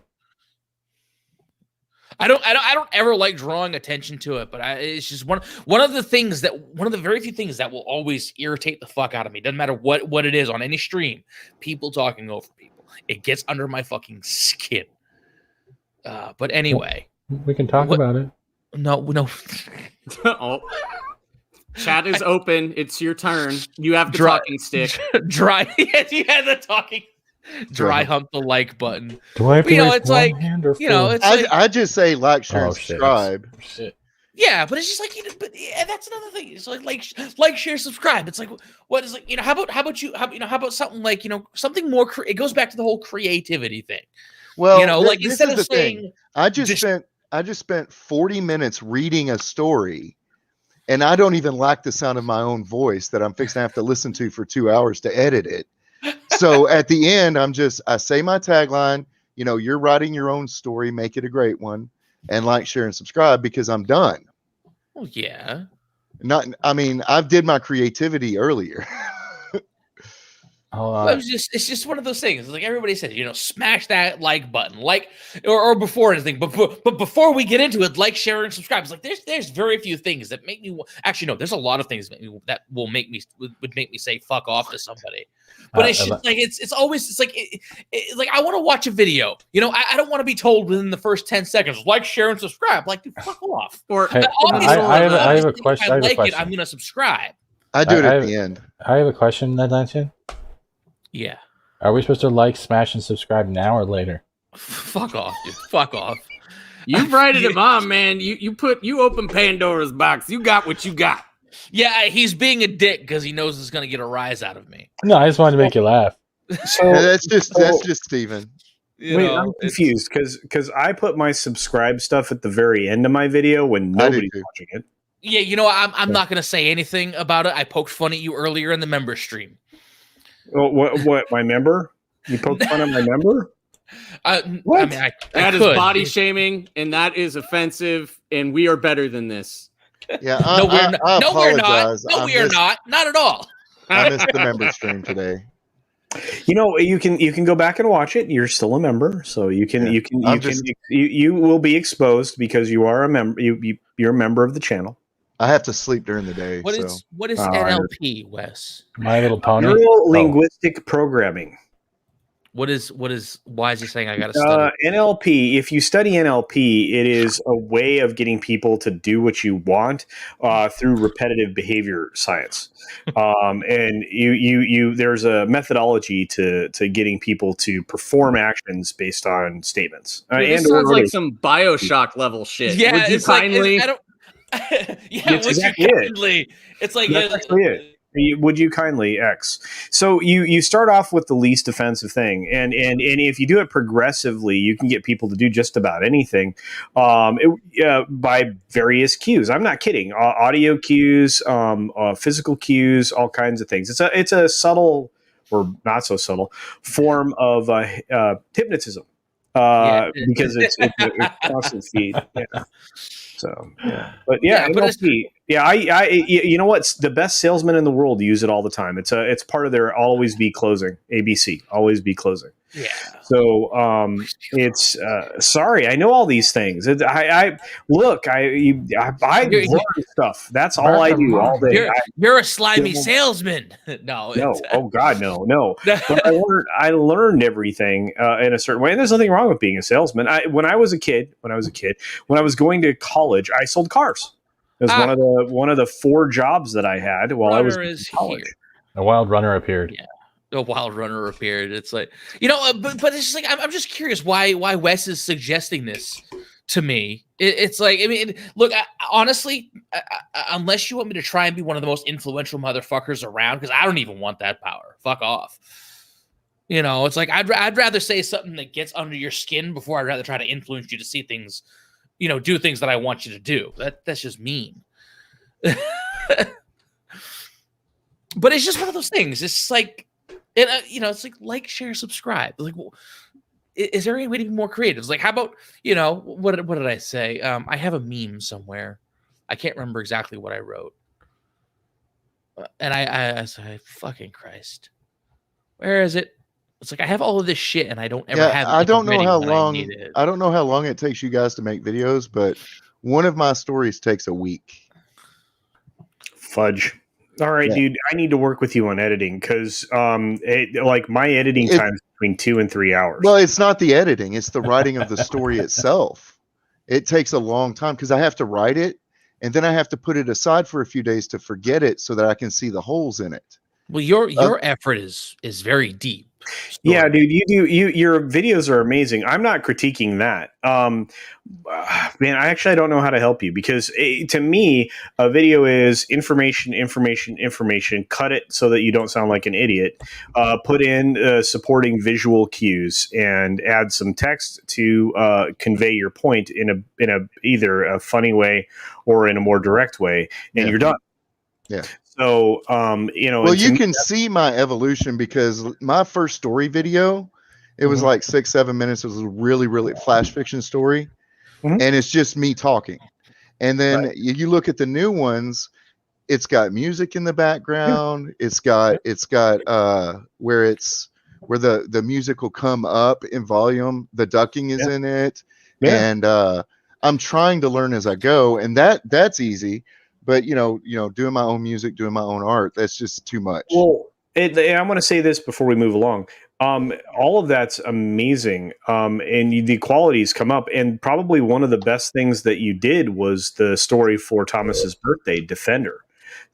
I don't ever like drawing attention to it, but it's just one of the very few things that will always irritate the fuck out of me. Doesn't matter what it is on any stream. People talking over people. It gets under my fucking skin. But anyway, we can talk about it. No. Oh. Chat is open. It's your turn. You have the talking stick. Dry. Yes, you had the talking. Dry hump the like button. Do I have to it's like I just say like, share, and subscribe. Shit. Yeah, but it's just like that's another thing. It's like, share, subscribe. It's like what is how about something like something more. It goes back to the whole creativity thing. Well, instead of saying, I just spent 40 minutes reading a story, and I don't even like the sound of my own voice that I'm fixing to have to listen to for 2 hours to edit it. So at the end, I say my tagline, you're writing your own story, make it a great one, and like, share, and subscribe because I'm done. Well, yeah. Not, I mean, I've did my creativity earlier. Well, it's just one of those things. Like everybody says, smash that like button, or before anything. But before we get into it, like, share, and subscribe. It's like there's very few things that make me. Actually, no, there's a lot of things that would make me say fuck off to somebody. But it's just like it's always like like I want to watch a video. I don't want to be told within the first 10 seconds, like, share, and subscribe. Like, dude, fuck off. Or I have a question. If I like it, I'm gonna subscribe. I do it at the end. I have a question, Atlantean. Yeah. Are we supposed to like, smash, and subscribe now or later? Fuck off, dude. Fuck off. You righted him on, man. You open Pandora's box. You got what you got. Yeah, he's being a dick because he knows it's gonna get a rise out of me. No, I just wanted to make you laugh. So that's just Steven. Wait, I'm confused because I put my subscribe stuff at the very end of my video when nobody's watching it. Yeah, I'm not gonna say anything about it. I poked fun at you earlier in the member stream. Well, what? My member? You poked fun at my member? What? I mean, that is body shaming, and that is offensive, and we are better than this. Yeah, we're not. No, we are not. Not at all. I missed the member stream today. You can go back and watch it. You're still a member, so you will be exposed because you are a member. You're a member of the channel. I have to sleep during the day. What is NLP, Wes? My Little Pony. Neuro-linguistic programming. Why is he saying I got to study? NLP, if you study NLP, it is a way of getting people to do what you want through repetitive behavior science. And there's a methodology to getting people to perform actions based on statements. This sounds like some BioShock level shit. Yeah, would you kindly? Yeah, it's exactly it. It's like that's actually it. Would you kindly X? So you start off with the least offensive thing, and if you do it progressively, you can get people to do just about anything by various cues. I'm not kidding. Audio cues, physical cues, all kinds of things. It's a subtle or not so subtle form of hypnotism because it's a constant feed. Yeah. So, but NLP. I you know what's the best salesman in the world use it all the time. It's part of their always be closing. ABC, always be closing. Yeah. So it's sorry, I know all these things. I learn stuff. That's all I do all day. You're a slimy salesman. No. Oh God, no. But I learned everything in a certain way, and there's nothing wrong with being a salesman. When I was a kid, when I was going to college, I sold cars. It was one of the 4 jobs that I had while I was in college. Here. A wild runner appeared. Yeah. A wild runner appeared. It's like, but it's just like I'm just curious why Wes is suggesting this to me. It's like, I mean, look, honestly, unless you want me to try and be one of the most influential motherfuckers around, because I don't even want that power. Fuck off. It's like I'd rather say something that gets under your skin before I'd rather try to influence you to see things, do things that I want you to do. That's just mean. But it's just one of those things. It's like. And it's like, share, subscribe. Like, well, is there any way to be more creative? It's like, how about, what did I say? I have a meme somewhere. I can't remember exactly what I wrote. And I said, fucking Christ, where is it? It's like I have all of this shit, and I don't ever have. I don't know how long. I don't know how long it takes you guys to make videos, but one of my stories takes a week. Fudge. All right, dude. I need to work with you on editing because, like, my editing time is between 2 and 3 hours. Well, it's not the editing; it's the writing of the story itself. It takes a long time because I have to write it, and then I have to put it aside for a few days to forget it so that I can see the holes in it. Well, your effort is very deep. Yeah, dude, your videos are amazing. I'm not critiquing that. Man, I don't know how to help you because to me, a video is information, cut it so that you don't sound like an idiot, put in supporting visual cues and add some text to convey your point in a either a funny way or in a more direct way, and you're done. Yeah. So, well, you can see my evolution because my first story video, it was like 6-7 minutes. It was a really, really flash fiction story. And it's just me talking. And then you look at the new ones, it's got music in the background. It's got where the music will come up in volume. The ducking is in it. And I'm trying to learn as I go, and that's easy. But doing my own music, doing my own art, that's just too much. Well, and I want to say this before we move along. All of that's amazing, and the qualities come up. And probably one of the best things that you did was the story for Thomas's birthday, Defender.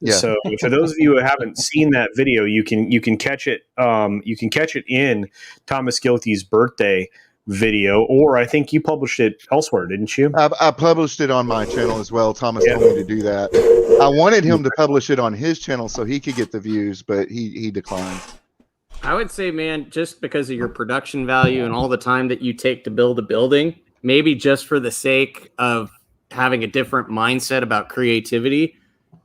Yeah. So for those of you who haven't seen that video, you can catch it. You can catch it in Thomas Gilthy's birthday video, or I think you published it elsewhere, didn't you? I published it on my channel as well. Thomas told me to do that. I wanted him to publish it on his channel so he could get the views, but he declined. I would say, man, just because of your production value and all the time that you take to build a building, maybe just for the sake of having a different mindset about creativity,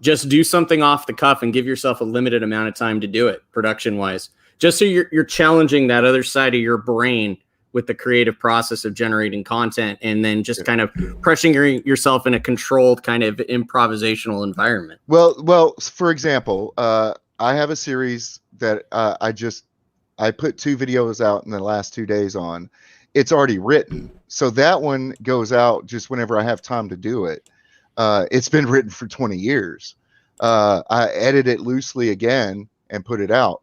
just do something off the cuff and give yourself a limited amount of time to do it production wise, just so you're challenging that other side of your brain with the creative process of generating content, and then just kind of pressuring yourself in a controlled kind of improvisational environment. Well, for example, I have a series that I put 2 videos out in the last 2 days on. It's already written. So that one goes out just whenever I have time to do it. It's been written for 20 years. I edit it loosely again and put it out.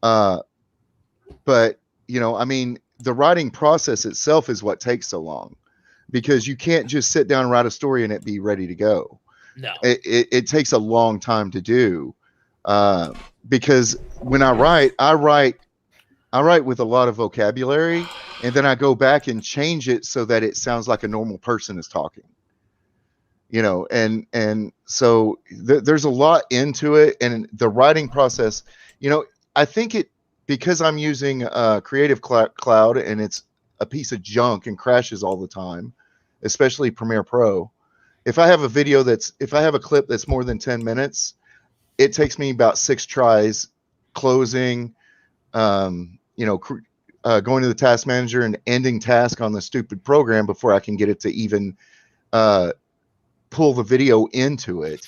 But, I mean, the writing process itself is what takes so long, because you can't just sit down and write a story and it be ready to go. No, it takes a long time to do, because when I write with a lot of vocabulary, and then I go back and change it so that it sounds like a normal person is talking, and so there's a lot into it, and the writing process, I think because I'm using Creative Cloud, and it's a piece of junk and crashes all the time, especially Premiere Pro. If I have a clip that's more than 10 minutes, it takes me about 6 tries closing, going to the task manager and ending task on the stupid program before I can get it to even pull the video into it.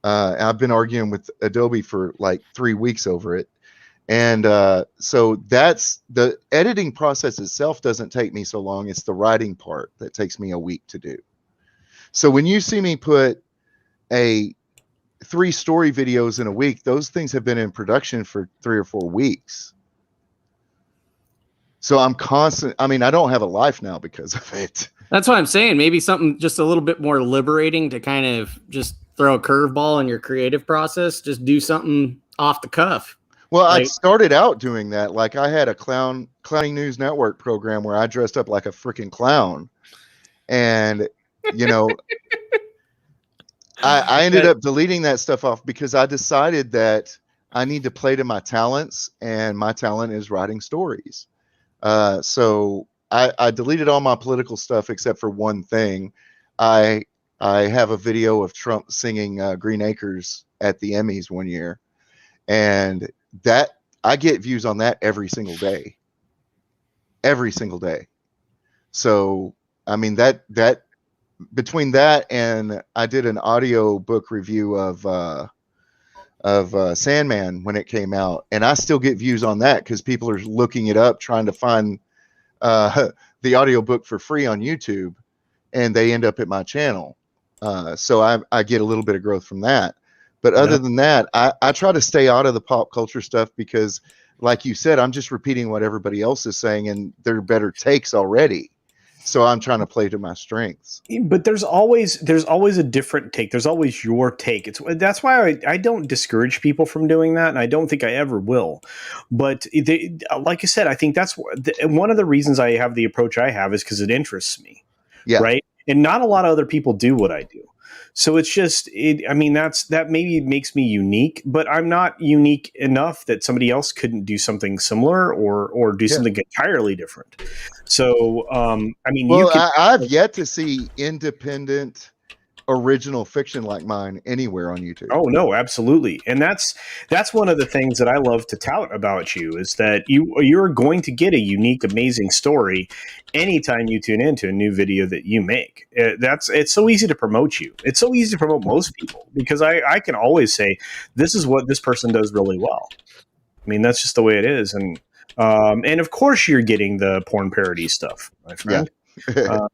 I've been arguing with Adobe for like 3 weeks over it. And so that's the editing process itself doesn't take me so long. It's the writing part that takes me a week to do. So when you see me put 3 story videos in a week, those things have been in production for 3 or 4 weeks. So I'm constant. I mean, I don't have a life now because of it. That's what I'm saying. Maybe something just a little bit more liberating to kind of just throw a curveball in your creative process. Just do something off the cuff. Well, I started out doing that. Like I had a Clowning News Network program where I dressed up like a freaking clown. And, I ended up deleting that stuff off because I decided that I need to play to my talents, and my talent is writing stories. So I deleted all my political stuff except for one thing. I have a video of Trump singing Green Acres at the Emmys one year. And that I get views on that every single day. So, I mean, that between that and I did an audio book review of Sandman when it came out, and I still get views on that because people are looking it up, trying to find the audio book for free on YouTube, and they end up at my channel. So I get a little bit of growth from that. But other than that, I try to stay out of the pop culture stuff because, like you said, I'm just repeating what everybody else is saying, and they're better takes already. So I'm trying to play to my strengths. But there's always a different take. There's always your take. That's why I don't discourage people from doing that, and I don't think I ever will. But like I said, I think that's one of the reasons I have the approach I have is because it interests me. Yeah. Right. And not a lot of other people do what I do. So it's just, that maybe makes me unique, but I'm not unique enough that somebody else couldn't do something similar or do something entirely different. So, I've yet to see independent original fiction like mine anywhere on YouTube. Oh no, absolutely. And that's one of the things that I love to tout about you is that you're going to get a unique, amazing story anytime you tune into a new video that you make. It's so easy to promote you. It's so easy to promote most people because I can always say this is what this person does really well. I mean, that's just the way it is. And of course you're getting the porn parody stuff, my friend. Yeah.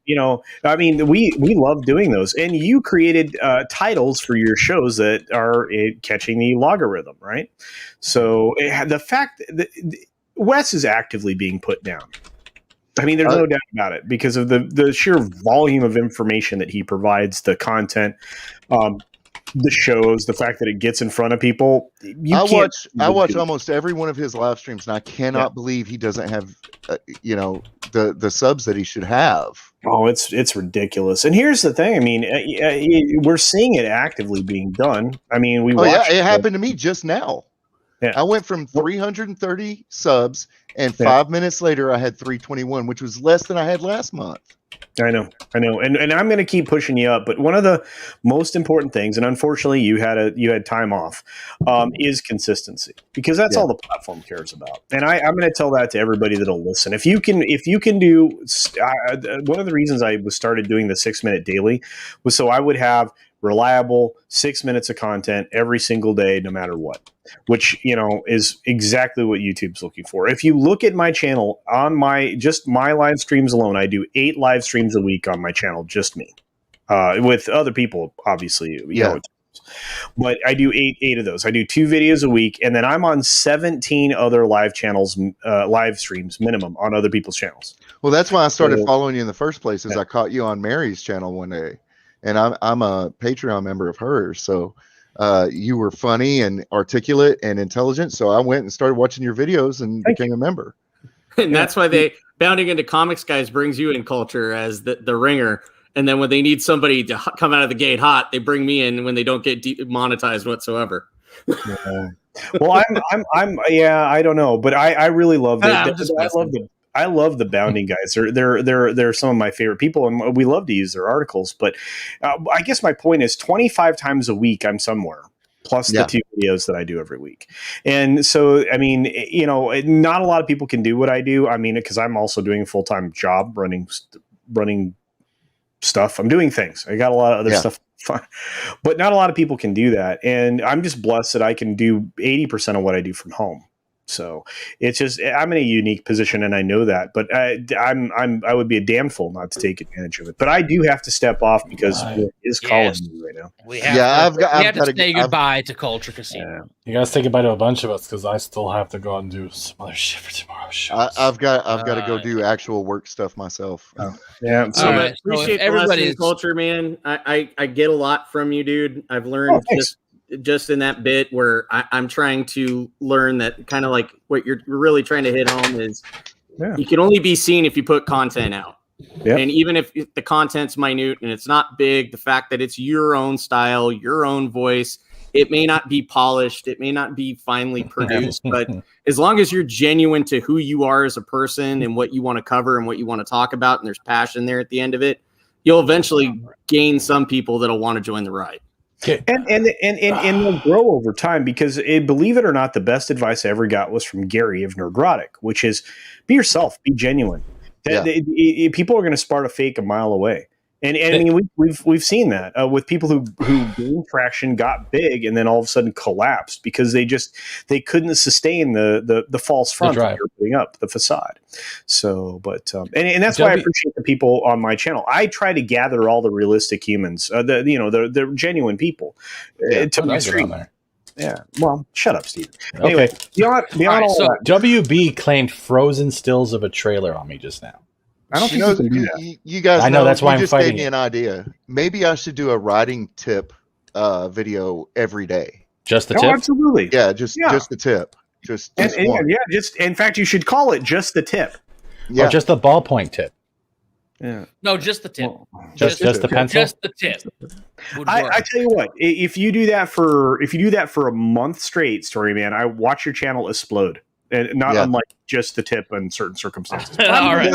I mean, we love doing those, and you created titles for your shows that are catching the logarithm, right? So the fact that Wes is actively being put down. I mean, there's no doubt about it because of the sheer volume of information that he provides, the content, the shows, the fact that it gets in front of people. I watch almost every one of his live streams, and I cannot believe he doesn't have, the subs that he should have. Oh, it's ridiculous. And here's the thing. I mean, we're seeing it actively being done. I mean, it happened to me just now. Yeah. I went from 330 subs, and 5 minutes later, I had 321, which was less than I had last month. I know. And I'm going to keep pushing you up. But one of the most important things, and unfortunately you had time off, is consistency, because that's all the platform cares about. And I'm going to tell that to everybody that'll listen. If you can do, one of the reasons I started doing the 6 minute daily was so I would have reliable 6 minutes of content every single day, no matter what, which, is exactly what YouTube's looking for. If you look at my channel on my live streams alone, I do 8 live streams a week on my channel, just me, with other people, obviously, but I do eight of those. I do 2 videos a week, and then I'm on 17 other live channels, live streams minimum on other people's channels. Well, that's why I started following you in the first place, is I caught you on Mary's channel one day. And I'm a Patreon member of hers, so you were funny and articulate and intelligent. So I went and started watching your videos and became a member. And that's why Bounding Into Comics Guys brings you in culture as the ringer. And then when they need somebody to come out of the gate hot, they bring me in when they don't get monetized whatsoever. Yeah. Well, I don't know, but I really love that. I love the Bounding guys. They're some of my favorite people, and we love to use their articles. But I guess my point is 25 times a week I'm somewhere, plus the 2 videos that I do every week. And so, I mean, not a lot of people can do what I do. I mean, because I'm also doing a full-time job running stuff. I'm doing things. I got a lot of other stuff. But not a lot of people can do that. And I'm just blessed that I can do 80% of what I do from home. So it's just, I'm in a unique position, and I know that, but I would be a damn fool not to take advantage of it. But I do have to step off because it is calling me right now. We have to say goodbye to Culture Casino. Yeah. You guys say goodbye to a bunch of us, because I still have to go out and do some other shit for tomorrow's show. I've got to go do actual work stuff myself. Yeah. So I appreciate everybody's Culture, man. I get a lot from you, dude. I've learned just in that bit where I'm trying to learn that kind of like what you're really trying to hit home is you can only be seen if you put content out. Yep. And even if the content's minute and it's not big, the fact that it's your own style, your own voice, it may not be polished, it may not be finely produced, but as long as you're genuine to who you are as a person and what you want to cover and what you want to talk about, and there's passion there at the end of it, you'll eventually gain some people that'll want to join the ride. And they'll grow over time, because believe it or not, the best advice I ever got was from Gary of Nerdrotic, which is be yourself, be genuine. People are going to spot a fake a mile away. And I mean, we've seen that with people who gained traction, got big, and then all of a sudden collapsed because they couldn't sustain the false front that you're putting up, the facade. So, but and that's why I appreciate the people on my channel. I try to gather all the realistic humans, the genuine people to my stream. Yeah. Well, shut up, Steve. Okay. Anyway, beyond all that, WB claimed frozen stills of a trailer on me just now. I don't think you can do that. You guys, I know that's why I'm just fighting gave me an idea. Maybe I should do a writing tip video every day. Just the tip? Absolutely. Yeah, just the tip. Just one. In fact, you should call it just the tip. Yeah. Or just the ballpoint tip. Yeah. No, just the tip. Just the pencil. Just the tip. I tell you what, if you do that for a month straight, Story Man, I watch your channel explode. and not Yeah. unlike just the tip in certain circumstances. All right.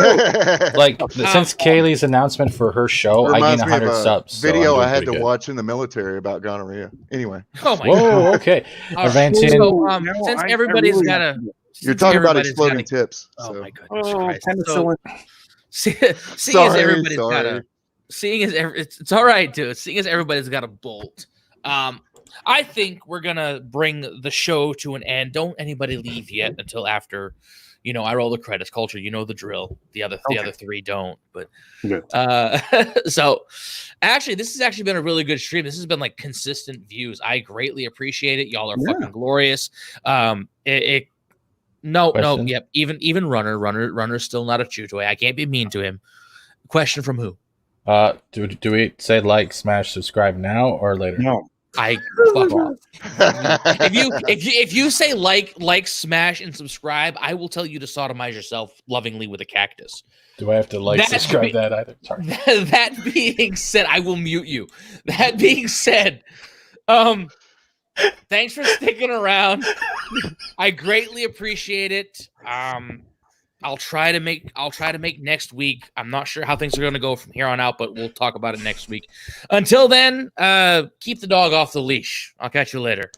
Like since Kaylee's announcement for her show, I gained Reminds me of 100 a subs. so video I'm I doing had to pretty good. watch in the military about gonorrhea. Anyway, Oh my god. Whoa, okay. All right. Evantian, So, No, since I everybody's really- got a, you're talking about everybody's exploding gotta- tips. oh So. my goodness Oh, Christ. penicillin. Seeing as Sorry, everybody's got sorry. a, it's all right, dude. Seeing as everybody's got a bolt, I think we're gonna bring the show to an end. Don't anybody leave yet until after, I roll the credits. Culture, you know the drill. The other three don't. But Good. so actually, this has actually been a really good stream. This has been like consistent views. I greatly appreciate it. Y'all are fucking glorious. No, Question? yep. Even runner's still not a chew toy. I can't be mean to him. Question from who? do we say like, smash, subscribe now or later? No. I fuck off. If you say like, smash, and subscribe, I will tell you to sodomize yourself lovingly with a cactus. Do I have to like, subscribe that either? Sorry. That being said, I will mute you. That being said, thanks for sticking around. I greatly appreciate it. I'll try to make next week. I'm not sure how things are going to go from here on out, but we'll talk about it next week. Until then, keep the dog off the leash. I'll catch you later.